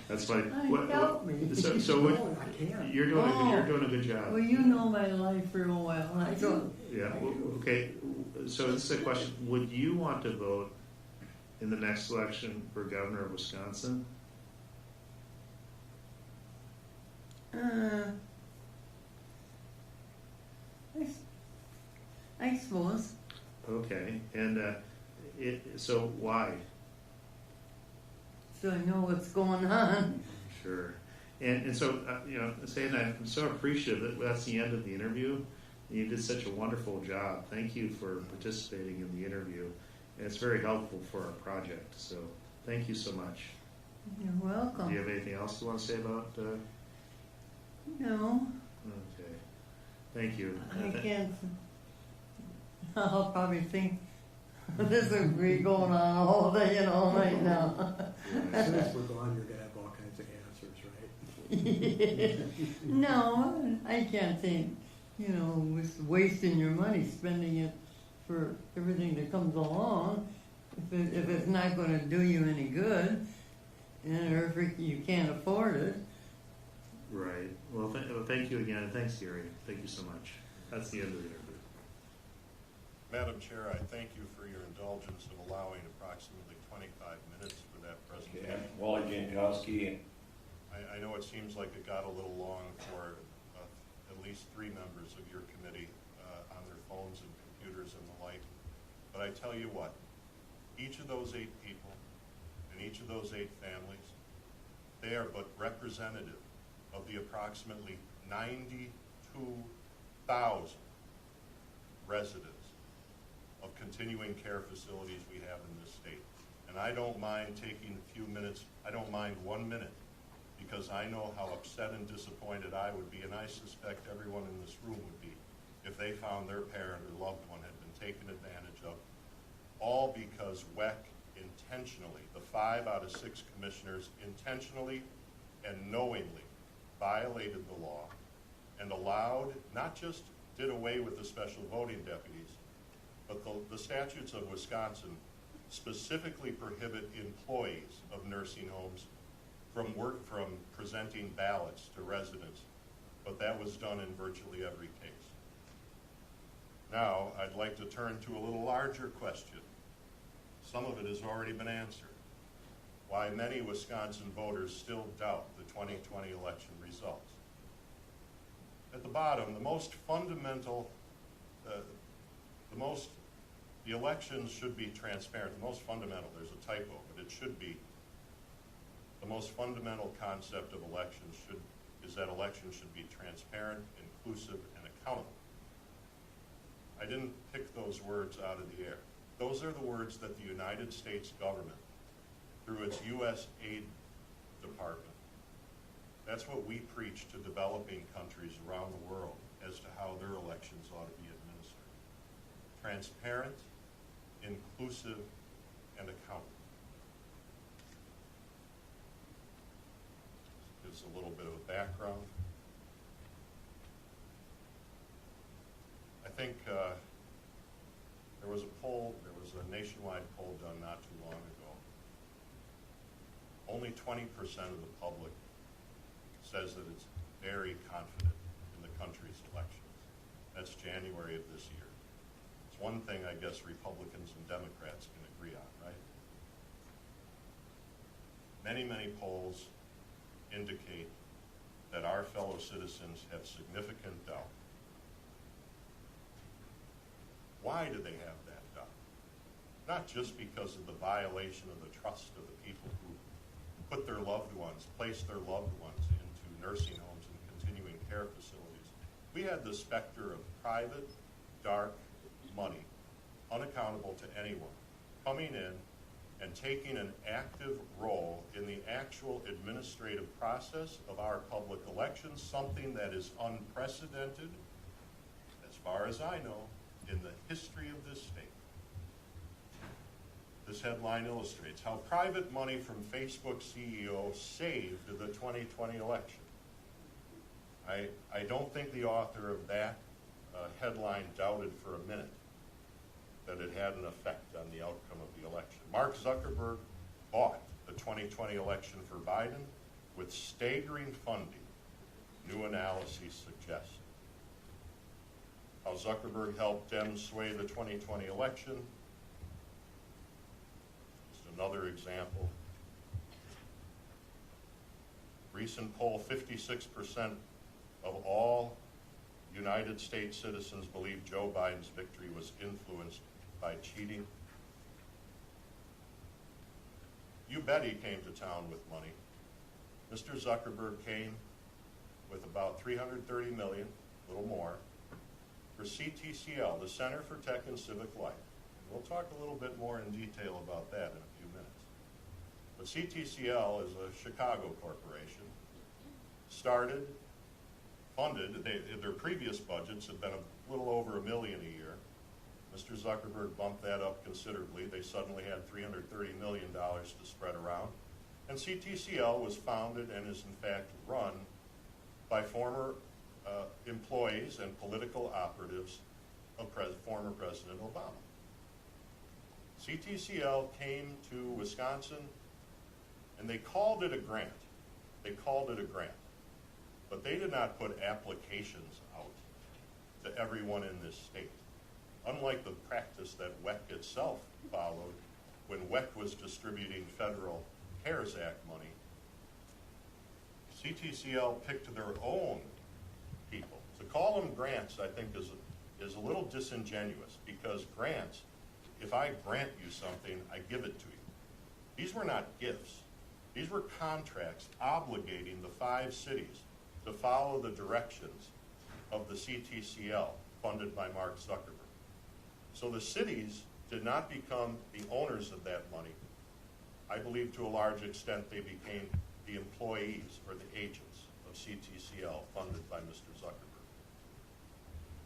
That's funny. Help me. So you're doing a good job. Well, you know my life real well. I don't. Yeah. Okay. So this is a question: would you want to vote in the next election for governor of Wisconsin? I suppose. Okay. And so why? So I know what's going on. Sure. And so saying that, I'm so appreciative that that's the end of the interview. You did such a wonderful job. Thank you for participating in the interview. And it's very helpful for our project. So thank you so much. You're welcome. Do you have anything else you want to say about? No, Okay. Thank you. I can't. I'll probably think this will be going on all day, right now. As soon as we're gone, you're gonna have all kinds of answers, right? No, I can't think. With wasting your money, spending it for everything that comes along, if it's not going to do you any good, or if you can't afford it. Right. Well, thank you again. Thanks, Gary. Thank you so much. That's the end of the interview. Madam Chair, I thank you for your indulgence of allowing approximately 25 minutes for that presentation. Wally Jankowski. I know it seems like it got a little long for at least 3 members of your committee on their phones and computers and the like. But I tell you what, each of those 8 people and each of those 8 families, they are but representative of the approximately 92,000 residents of continuing care facilities we have in this state. And I don't mind taking a few minutes, I don't mind 1 minute, because I know how upset and disappointed I would be, and I suspect everyone in this room would be, if they found their parent or loved one had been taken advantage of, all because WEC intentionally, the 5 out of 6 commissioners intentionally and knowingly violated the law and allowed, not just did away with the special voting deputies, but the statutes of Wisconsin specifically prohibit employees of nursing homes from presenting ballots to residents, but that was done in virtually every case. Now, I'd like to turn to a little larger question. Some of it has already been answered. Why many Wisconsin voters still doubt the 2020 election results. At the bottom, the most fundamental, the elections should be transparent. The most fundamental, there's a typo, but it should be. The most fundamental concept of elections is that elections should be transparent, inclusive, and accountable. I didn't pick those words out of the air. Those are the words that the United States government, through its U.S. aid department, that's what we preach to developing countries around the world as to how their elections ought to be administered. Transparent, inclusive, and accountable. Gives a little bit of a background. I think there was a nationwide poll done not too long ago. Only 20% of the public says that it's very confident in the country's elections. That's January of this year. It's one thing I guess Republicans and Democrats can agree on, right? Many, many polls indicate that our fellow citizens have significant doubt. Why do they have that doubt? Not just because of the violation of the trust of the people who put their loved ones, placed their loved ones into nursing homes and continuing care facilities. We had the specter of private, dark money, unaccountable to anyone, coming in and taking an active role in the actual administrative process of our public elections, something that is unprecedented, as far as I know, in the history of this state. This headline illustrates how private money from Facebook CEO saved the 2020 election. I don't think the author of that headline doubted for a minute that it had an effect on the outcome of the election. Mark Zuckerberg bought the 2020 election for Biden with staggering funding, new analyses suggest. How Zuckerberg helped Dems sway the 2020 election. Just another example. Recent poll, 56% of all United States citizens believe Joe Biden's victory was influenced by cheating. You bet he came to town with money. Mr. Zuckerberg came with about $330 million, a little more, for CTCL, the Center for Tech and Civic Life. And we'll talk a little bit more in detail about that in a few minutes. But CTCL is a Chicago corporation, started, funded, their previous budgets have been a little over $1 million a year. Mr. Zuckerberg bumped that up considerably. They suddenly had $330 million to spread around. And CTCL was founded and is in fact run by former employees and political operatives of former President Obama. CTCL came to Wisconsin and they called it a grant. They called it a grant. But they did not put applications out to everyone in this state. Unlike the practice that WEC itself followed when WEC was distributing federal CARES Act money, CTCL picked their own people. To call them grants, I think, is a little disingenuous, because grants, if I grant you something, I give it to you. These were not gifts. These were contracts obligating the 5 cities to follow the directions of the CTCL, funded by Mark Zuckerberg. So the cities did not become the owners of that money. I believe to a large extent they became the employees or the agents of CTCL, funded by Mr. Zuckerberg.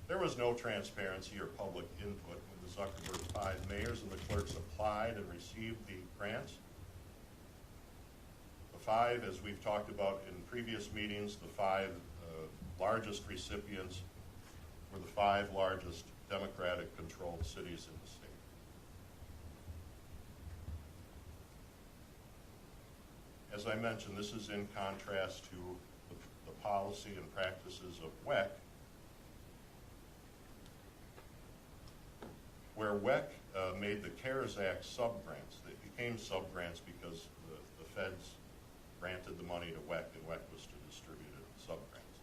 There was no transparency or public input when the Zuckerberg 5 mayors and the clerks applied and received the grants. The 5, as we've talked about in previous meetings, the 5 largest recipients were the 5 largest Democratic-controlled cities in the state. As I mentioned, this is in contrast to the policy and practices of WEC, where WEC made the CARES Act sub-grants. They became sub-grants because the feds granted the money to WEC, and WEC was to distribute it in sub-grants.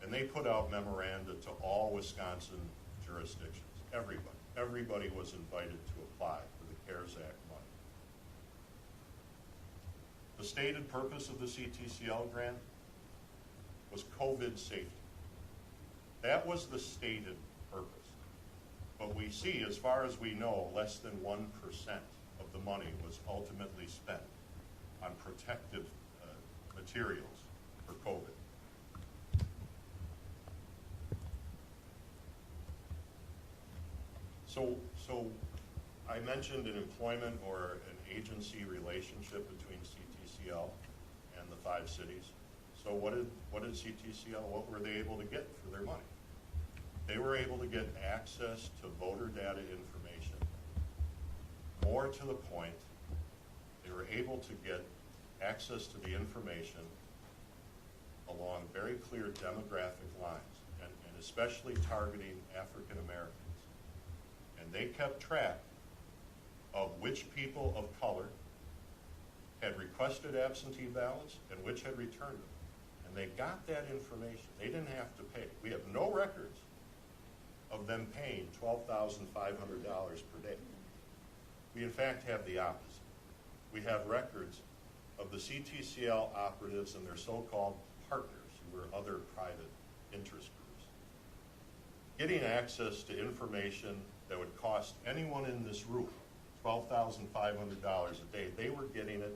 And they put out memoranda to all Wisconsin jurisdictions. Everybody was invited to apply for the CARES Act money. The stated purpose of the CTCL grant was COVID safety. That was the stated purpose. But we see, as far as we know, less than 1% of the money was ultimately spent on protective materials for COVID. So I mentioned an employment or an agency relationship between CTCL and the 5 cities. So what did CTCL, what were they able to get for their money? They were able to get access to voter data information. More to the point, they were able to get access to the information along very clear demographic lines, and especially targeting African Americans. And they kept track of which people of color had requested absentee ballots and which had returned them. And they got that information. They didn't have to pay. We have no records of them paying $12,500 per day. We in fact have the opposite. We have records of the CTCL operatives and their so-called partners, who were other private interest groups, getting access to information that would cost anyone in this room $12,500 a day. They were getting it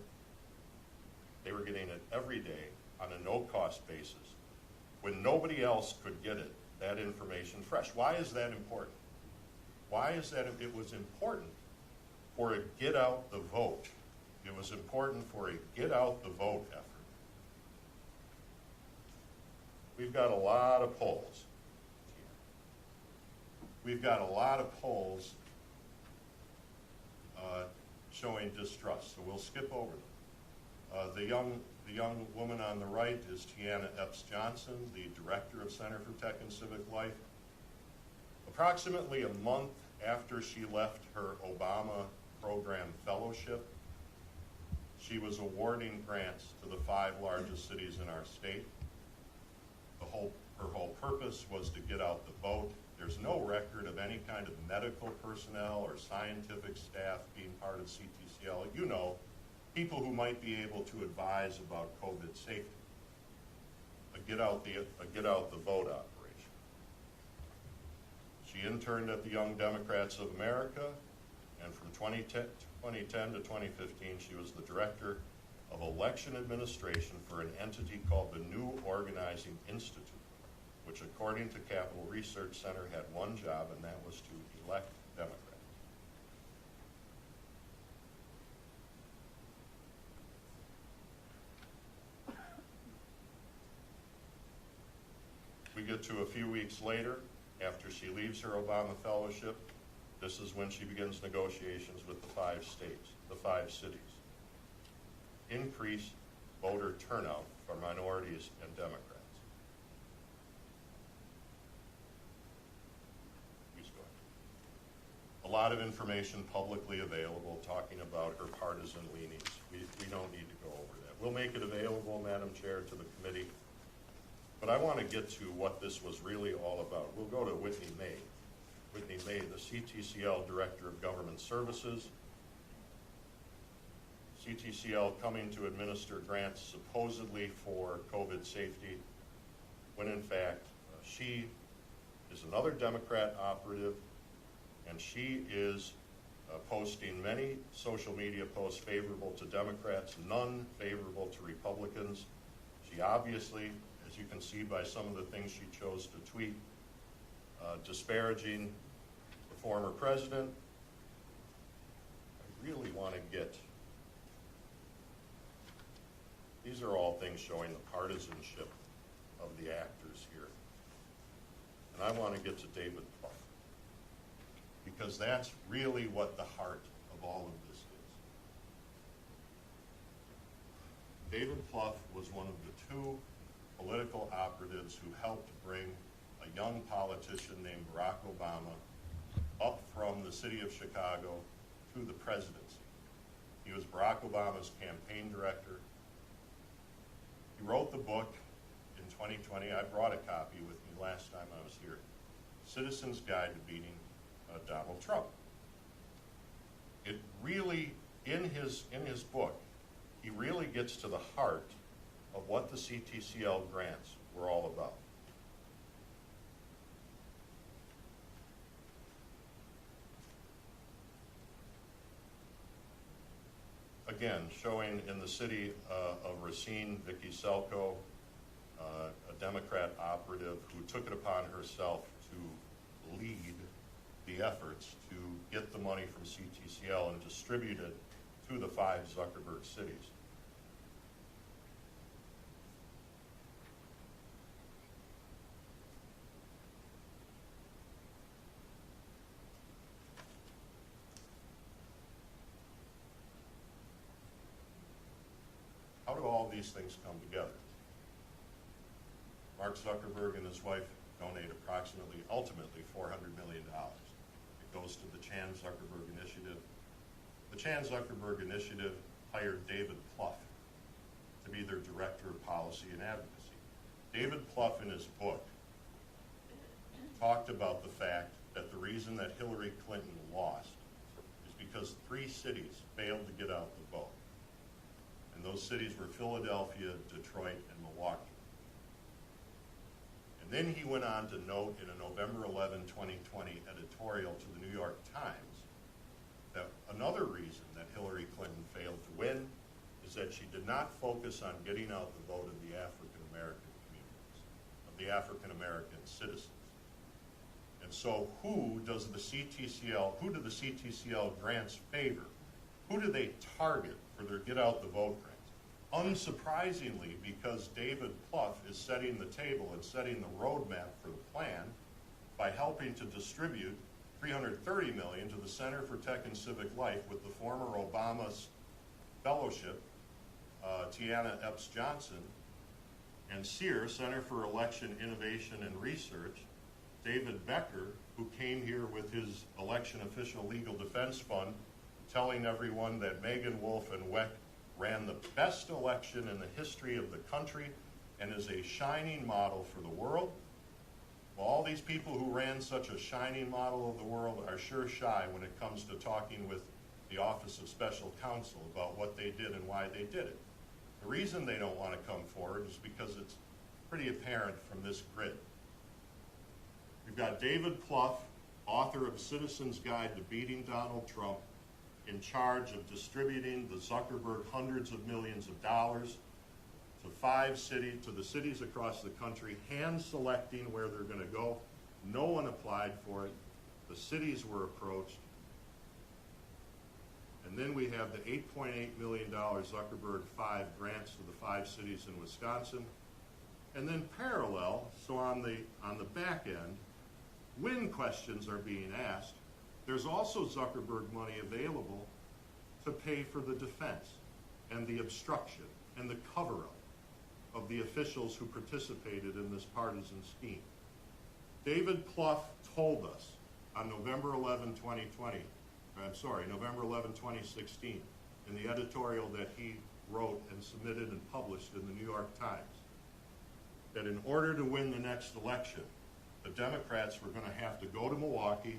every day on a no-cost basis when nobody else could get it, that information fresh. Why is that important? Why is that? It was important for a get out the vote. It was important for a get out the vote effort. We've got a lot of polls. We've got a lot of polls showing distrust, so we'll skip over them. The young woman on the right is Tiana Epps Johnson, the director of Center for Tech and Civic Life. Approximately a month after she left her Obama program fellowship, she was awarding grants to the 5 largest cities in our state. Her whole purpose was to get out the vote. There's no record of any kind of medical personnel or scientific staff being part of CTCL. You know, people who might be able to advise about COVID safety. A get out the vote operation. She interned at the Young Democrats of America, and from 2010 to 2015, she was the director of election administration for an entity called the New Organizing Institute, which according to Capital Research Center had one job, and that was to elect Democrats. We get to a few weeks later, after she leaves her Obama fellowship. This is when she begins negotiations with the 5 states, the 5 cities. Increase voter turnout for minorities and Democrats. Please go ahead. A lot of information publicly available talking about her partisan leanings. We don't need to go over that. We'll make it available, Madam Chair, to the committee. But I want to get to what this was really all about. We'll go to Whitney May. Whitney May, the CTCL Director of Government Services. CTCL coming to administer grants supposedly for COVID safety, when in fact she is another Democrat operative, and she is posting many social media posts favorable to Democrats, none favorable to Republicans. She obviously, as you can see by some of the things she chose to tweet, disparaging the former president. I really want to get, these are all things showing the partisanship of the actors here. And I want to get to David Plouffe, because that's really what the heart of all of this is. David Plouffe was one of the 2 political operatives who helped bring a young politician named Barack Obama up from the city of Chicago to the presidency. He was Barack Obama's campaign director. He wrote the book in 2020. I brought a copy with me last time I was here. Citizen's Guide to Beating Donald Trump. It really, in his book, he really gets to the heart of what the CTCL grants were all about. Again, showing in the city of Racine, Vicky Selko, a Democrat operative who took it upon herself to lead the efforts to get the money from CTCL and distribute it to the 5 Zuckerberg cities. How do all these things come together? Mark Zuckerberg and his wife donate ultimately $400 million. It goes to the Chan Zuckerberg Initiative. The Chan Zuckerberg Initiative hired David Plouffe to be their Director of Policy and Advocacy. David Plouffe, in his book, talked about the fact that the reason that Hillary Clinton lost is because 3 cities failed to get out the vote. And those cities were Philadelphia, Detroit, and Milwaukee. And then he went on to note in a November 11, 2020 editorial to the New York Times that another reason that Hillary Clinton failed to win is that she did not focus on getting out the vote of the African American communities, of the African American citizens. And so who do the CTCL grants favor? Who do they target for their get out the vote grants? Unsurprisingly, because David Plouffe is setting the table and setting the roadmap for the plan by helping to distribute $330 million to the Center for Tech and Civic Life with the former Obama's fellowship, Tiana Epps Johnson, and CEER, Center for Election Innovation and Research, David Becker, who came here with his election official legal defense fund, telling everyone that Megan Wolf and Weck ran the best election in the history of the country and is a shining model for the world. Well, all these people who ran such a shining model of the world are sure shy when it comes to talking with the Office of Special Counsel about what they did and why they did it. The reason they don't want to come forward is because it's pretty apparent from this grid. We've got David Plouffe author of Citizen's Guide to Beating Donald Trump, in charge of distributing the Zuckerberg hundreds of millions of dollars to the cities across the country, hand selecting where they're going to go. No one applied for it. The cities were approached. And then we have the $8.8 million Zuckerberg 5 grants to the 5 cities in Wisconsin. And then parallel, so on the back end, when questions are being asked, there's also Zuckerberg money available to pay for the defense and the obstruction and the cover-up of the officials who participated in this partisan scheme. David Plouffe told us on November 11, 2016, in the editorial that he wrote and submitted and published in the New York Times, that in order to win the next election, the Democrats were going to have to go to Milwaukee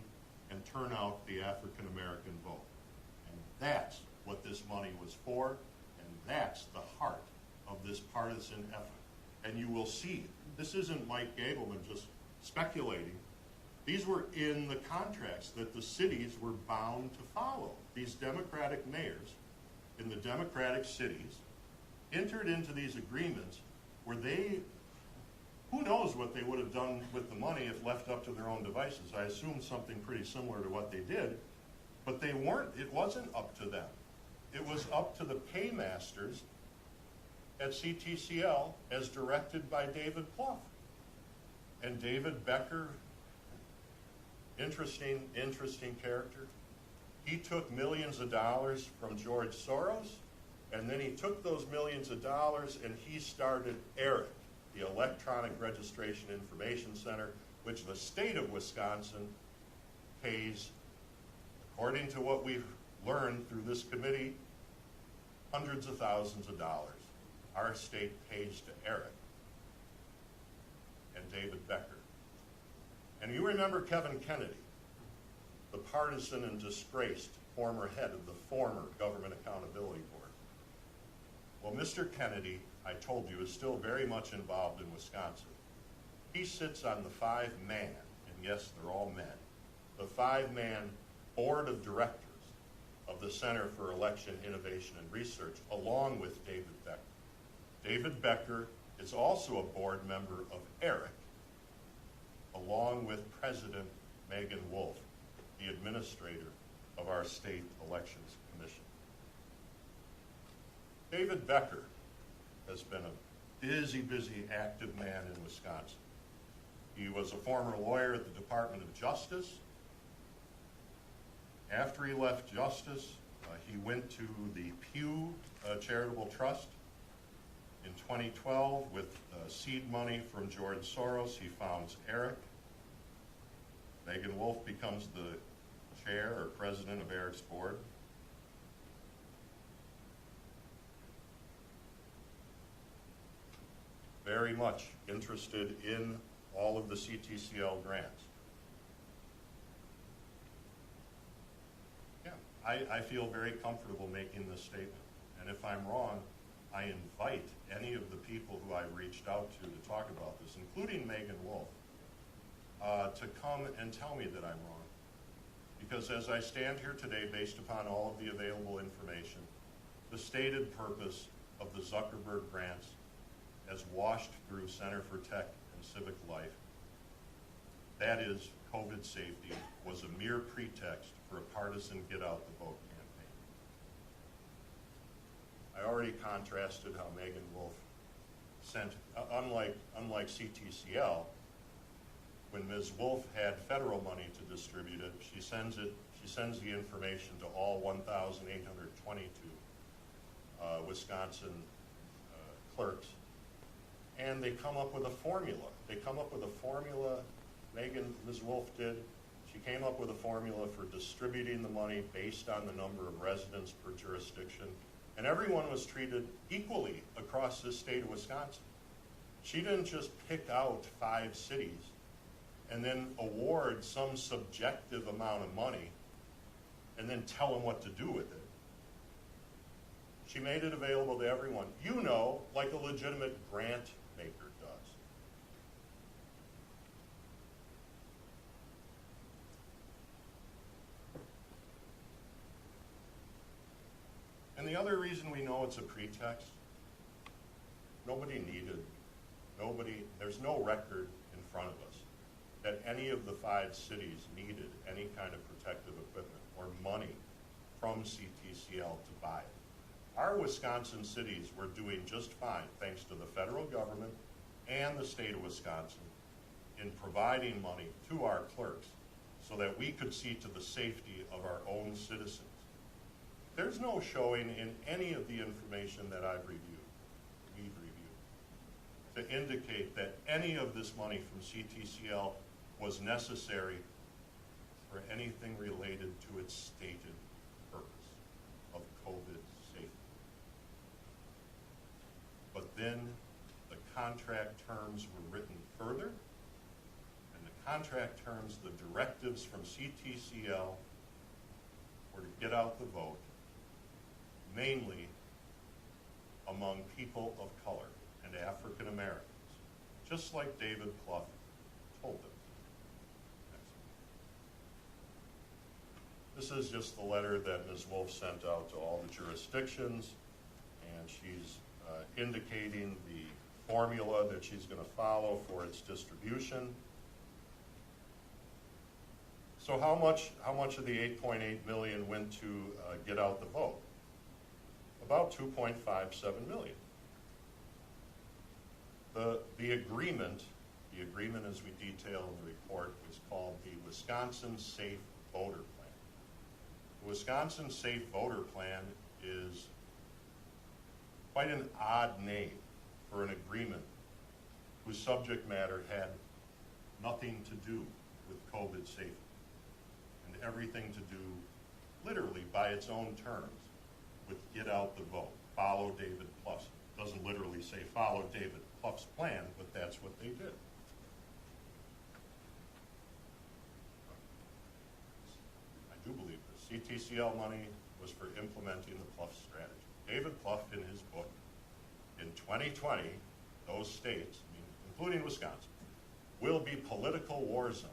and turn out the African American vote. And that's what this money was for, and that's the heart of this partisan effort. And you will see, this isn't Mike Gableman just speculating. These were in the contracts that the cities were bound to follow. These Democratic mayors in the Democratic cities entered into these agreements where they, who knows what they would have done with the money if left up to their own devices. I assume something pretty similar to what they did, but they weren't, it wasn't up to them. It was up to the paymasters at CTCL as directed by David Plouffe. And David Becker, interesting character. He took millions of dollars from George Soros, and then he took those millions of dollars and he started ERIC, the Electronic Registration Information Center, which the state of Wisconsin pays, according to what we've learned through this committee, hundreds of thousands of dollars. Our state pays to ERIC and David Becker. And you remember Kevin Kennedy, the partisan and disgraced former head of the former Government Accountability Board. Well, Mr. Kennedy, I told you, is still very much involved in Wisconsin. He sits on the 5-man, and yes, they're all men, the 5-man board of directors of the Center for Election Innovation and Research, along with David Becker. David Becker is also a board member of ERIC, along with President Megan Wolf, the administrator of our state elections commission. David Becker has been a busy, active man in Wisconsin. He was a former lawyer at the Department of Justice. After he left Justice, he went to the Pew Charitable Trust. In 2012, with seed money from George Soros, he founds ERIC. Megan Wolf becomes the chair or president of ERIC's board. Very much interested in all of the CTCL grants. Yeah, I feel very comfortable making this statement. And if I'm wrong, I invite any of the people who I reached out to talk about this, including Megan Wolf, to come and tell me that I'm wrong. Because as I stand here today, based upon all of the available information, the stated purpose of the Zuckerberg grants as washed through Center for Tech and Civic Life, that is COVID safety, was a mere pretext for a partisan get-out-the-vote campaign. I already contrasted how Megan Wolf sent, unlike CTCL, when Ms. Wolf had federal money to distribute it, she sends the information to all 1,822 Wisconsin clerks, and they come up with a formula. Ms. Wolf did. She came up with a formula for distributing the money based on the number of residents per jurisdiction, and everyone was treated equally across the state of Wisconsin. She didn't just pick out 5 cities and then award some subjective amount of money and then tell them what to do with it. She made it available to everyone, like a legitimate grant maker does. other reason we know it's a pretext, there's no record in front of us that any of the 5 cities needed any kind of protective equipment or money from CTCL to buy it. Our Wisconsin cities were doing just fine thanks to the federal government and the state of Wisconsin in providing money to our clerks so that we could see to the safety of our own citizens. There's no showing in any of the information that we've reviewed, to indicate that any of this money from CTCL was necessary for anything related to its stated purpose of COVID safety. But then the contract terms were written further, and the contract terms, the directives from CTCL were to get out the vote, mainly among people of color and African Americans, just like David Plouffe told them. This is just the letter that Ms. Wolf sent out to all the jurisdictions, and she's indicating the formula that she's going to follow for its distribution. So how much of the $8.8 million went to get out the vote? About $2.57 million. The agreement as we detail in the report is called the Wisconsin Safe Voter Plan. The Wisconsin Safe Voter Plan is quite an odd name for an agreement whose subject matter had nothing to do with COVID safety and everything to do, literally by its own terms, with get out the vote, follow David Plouffe. It doesn't literally say follow David Plouffe's plan, but that's what they did. I do believe this. CTCL money was for implementing the Plouffe strategy. David Plouffe, in his book, in 2020, those states, including Wisconsin, will be political war zones.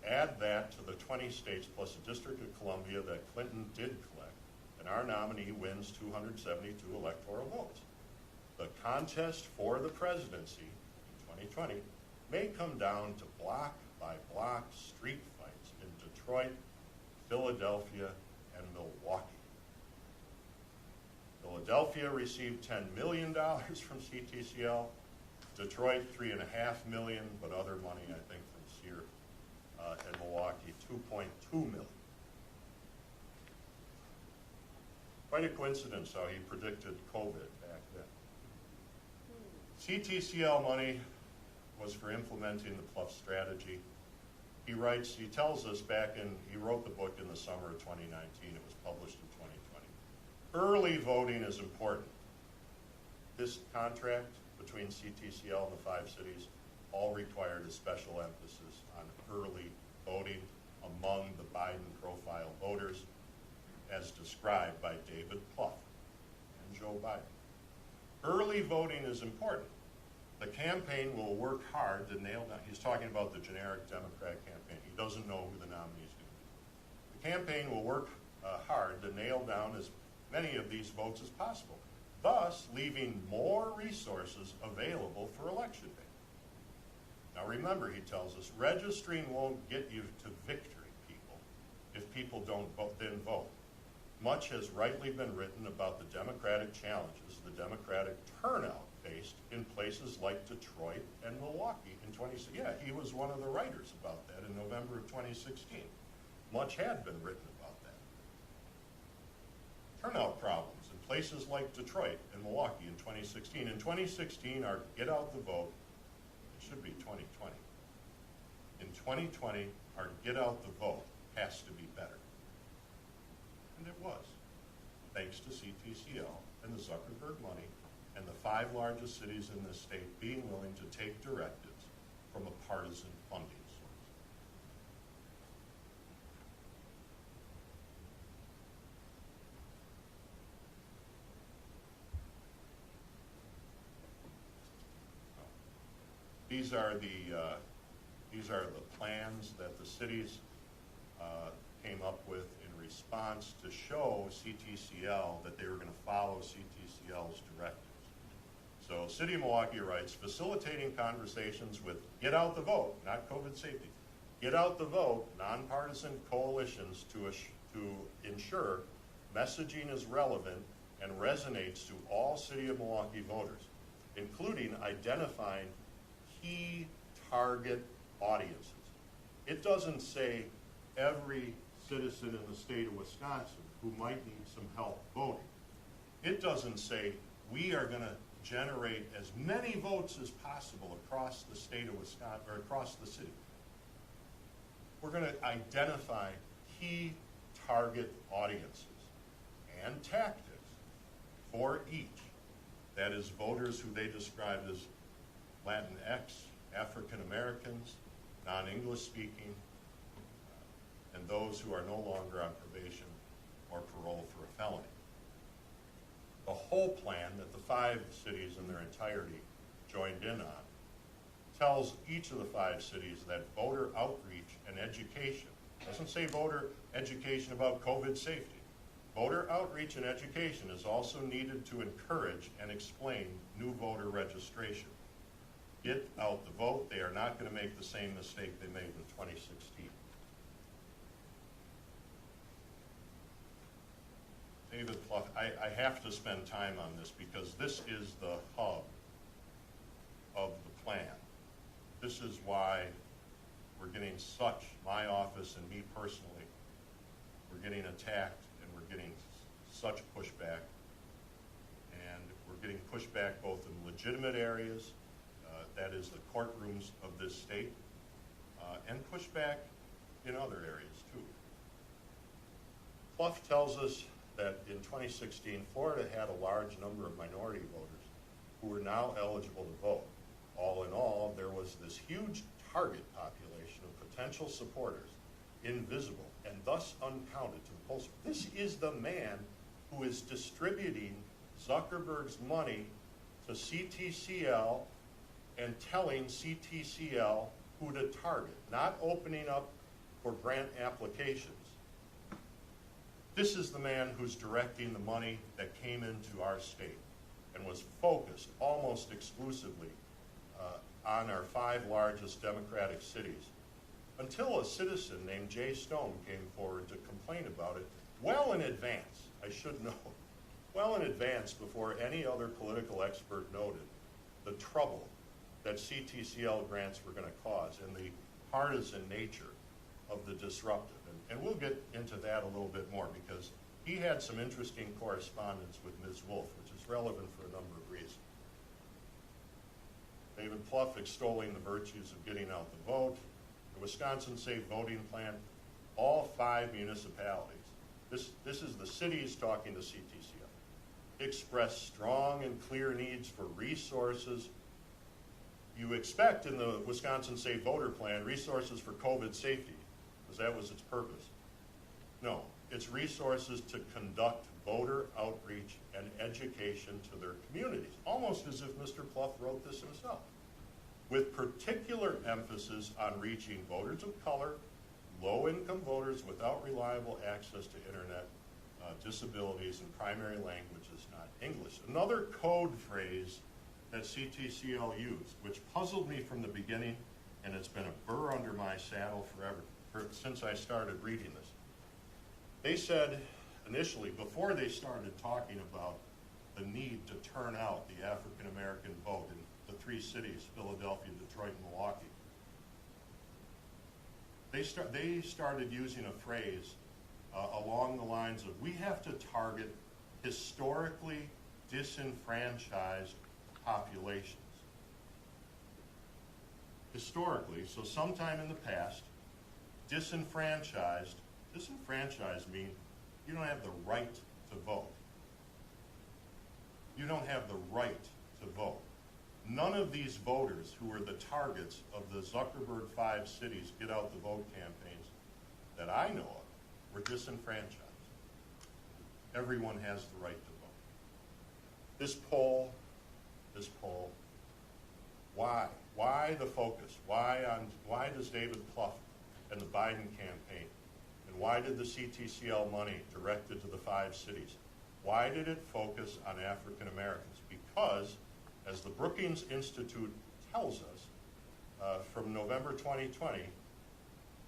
Add that to the 20 states plus the District of Columbia that Clinton did collect, and our nominee wins 272 electoral votes. The contest for the presidency in 2020 may come down to block by block street fights in Detroit, Philadelphia, and Milwaukee. Philadelphia received $10 million from CTCL, Detroit $3.5 million, but other money, I think, from SEER, and Milwaukee $2.2 million. Quite a coincidence how he predicted COVID back then. CTCL money was for implementing the Plouffe strategy. He tells us he wrote the book in the summer of 2019. It was published in 2020. Early voting is important. This contract between CTCL and the 5 cities all required a special emphasis on early voting among the Biden profile voters, as described by David Plouffe and Joe Biden. Early voting is important. The campaign will work hard to nail down, he's talking about the generic Democrat campaign. He doesn't know who the nominee is going to be. The campaign will work hard to nail down as many of these votes as possible, thus leaving more resources available for election day. Now remember, he tells us, registering won't get you to victory, people, if people don't then vote. Much has rightly been written about the Democratic challenges the Democratic turnout faced in places like Detroit and Milwaukee in 2016. Yeah, he was one of the writers about that in November of 2016. Much had been written about that. Turnout problems in places like Detroit and Milwaukee in 2016. In 2016, our get out the vote, it should be 2020. In 2020, our get out the vote has to be better. And it was, thanks to CTCL and the Zuckerberg money and the 5 largest cities in this state being willing to take directives from a partisan funding source. These are the plans that the cities came up with in response to show CTCL that they were going to follow CTCL's directives. So City of Milwaukee writes, facilitating conversations with Get Out the Vote, not COVID safety, Get Out the Vote, nonpartisan coalitions to ensure messaging is relevant and resonates to all City of Milwaukee voters, including identifying key target audiences. It doesn't say every citizen in the state of Wisconsin who might need some help voting. It doesn't say we are going to generate as many votes as possible across the state of Wisconsin or across the city. We're going to identify key target audiences and tactics for each. That is voters who they described as Latinx, African Americans, non-English speaking, and those who are no longer on probation or parole for a felony. The whole plan that the 5 cities in their entirety joined in on tells each of the 5 cities that voter outreach and education, doesn't say voter education about COVID safety. Voter outreach and education is also needed to encourage and explain new voter registration. Get out the vote. They are not going to make the same mistake they made in 2016. David Pluff, I have to spend time on this because this is the hub of the plan. This is why we're getting such, my office and me personally, we're getting attacked and we're getting such pushback. And we're getting pushback both in legitimate areas, that is the courtrooms of this state, and pushback in other areas too. Pluff tells us that in 2016, Florida had a large number of minority voters who were now eligible to vote. All in all, there was this huge target population of potential supporters, invisible and thus uncounted to the polls. This is the man who is distributing Zuckerberg's money to CTCL and telling CTCL who to target, not opening up for grant applications. This is the man who's directing the money that came into our state and was focused almost exclusively on our 5 largest Democratic cities, until a citizen named Jay Stone came forward to complain about it well in advance, I should know, well in advance before any other political expert noted the trouble that CTCL grants were going to cause and the partisan nature of the disruptive. And we'll get into that a little bit more because he had some interesting correspondence with Ms. Wolf, which is relevant for a number of reasons. David Pluff extolling the virtues of getting out the vote, the Wisconsin Safe Voting Plan, all 5 municipalities. This is the cities talking to CTCL. Express strong and clear needs for resources. You expect in the Wisconsin Safe Voter Plan resources for COVID safety, because that was its purpose. No, it's resources to conduct voter outreach and education to their communities, almost as if Mr. Pluff wrote this himself, with particular emphasis on reaching voters of color, low-income voters without reliable access to internet, disabilities, and primary languages not English. Another code phrase that CTCL used, which puzzled me from the beginning, and it's been a burr under my saddle forever, since I started reading this. They said initially, before they started talking about the need to turn out the African American vote in the 3 cities, Philadelphia, Detroit, and Milwaukee, they started using a phrase along the lines of, we have to target historically disenfranchised populations. Historically, so sometime in the past, disenfranchised means you don't have the right to vote. You don't have the right to vote. None of these voters who were the targets of the Zuckerberg 5 cities Get Out the Vote campaigns that I know of were disenfranchised. Everyone has the right to vote. This poll, why the focus? Why does David Pluff and the Biden campaign and And why did the CTCL money directed to the 5 cities, why did it focus on African Americans? Because, as the Brookings Institute tells us, from November 2020,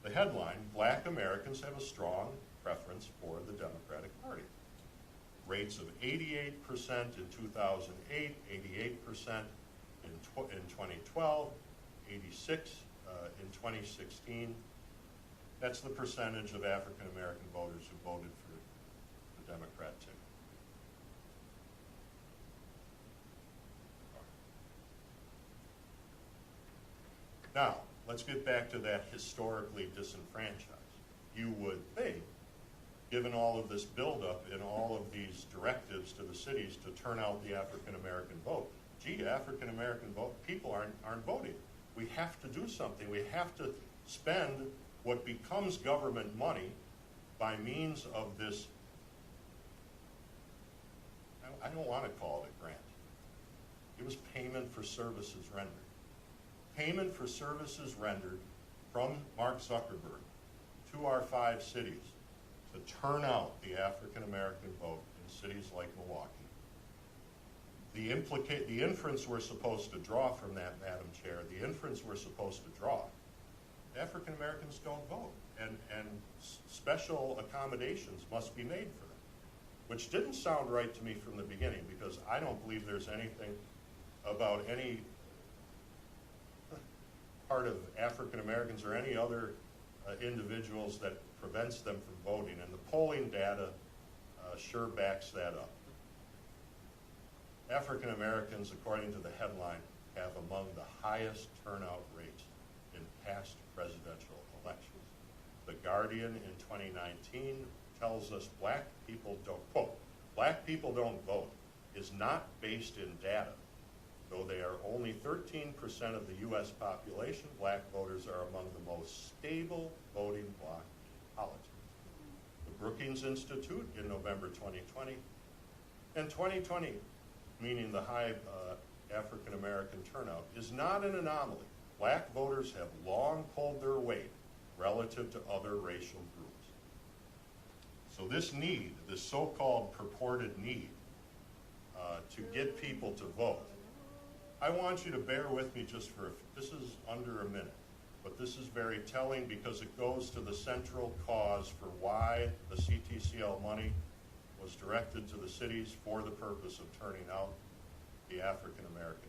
the headline, Black Americans have a strong preference for the Democratic Party. Rates of 88% in 2008, 88% in 2012, 86 in 2016. That's the percentage of African American voters who voted for the Democrat ticket. Now, let's get back to that historically disenfranchised. You would think, given all of this buildup and all of these directives to the cities to turn out the African American vote, gee, African American people aren't voting. We have to do something. We have to spend what becomes government money by means of this, I don't want to call it a grant. It was payment for services rendered. Payment for services rendered from Mark Zuckerberg to our 5 cities to turn out the African American vote in cities like Milwaukee. The inference we're supposed to draw from that, Madam Chair, the inference we're supposed to draw, African Americans don't vote, and special accommodations must be made for them, which didn't sound right to me from the beginning, because I don't believe there's anything about any part of African Americans or any other individuals that prevents them from voting, and the polling data sure backs that up. African Americans, according to the headline, have among the highest turnout rates in past presidential elections. The Guardian in 2019 tells us black people don't, quote, black people don't vote is not based in data. Though they are only 13% of the U.S. population, black voters are among the most stable voting bloc in politics. The Brookings Institute in November 2020, and 2020, meaning the high African American turnout, is not an anomaly. Black voters have long pulled their weight relative to other racial groups. So this need, this so-called purported need to get people to vote, I want you to bear with me just for, this is under a minute, but this is very telling because it goes to the central cause for why the CTCL money was directed to the cities for the purpose of turning out the African American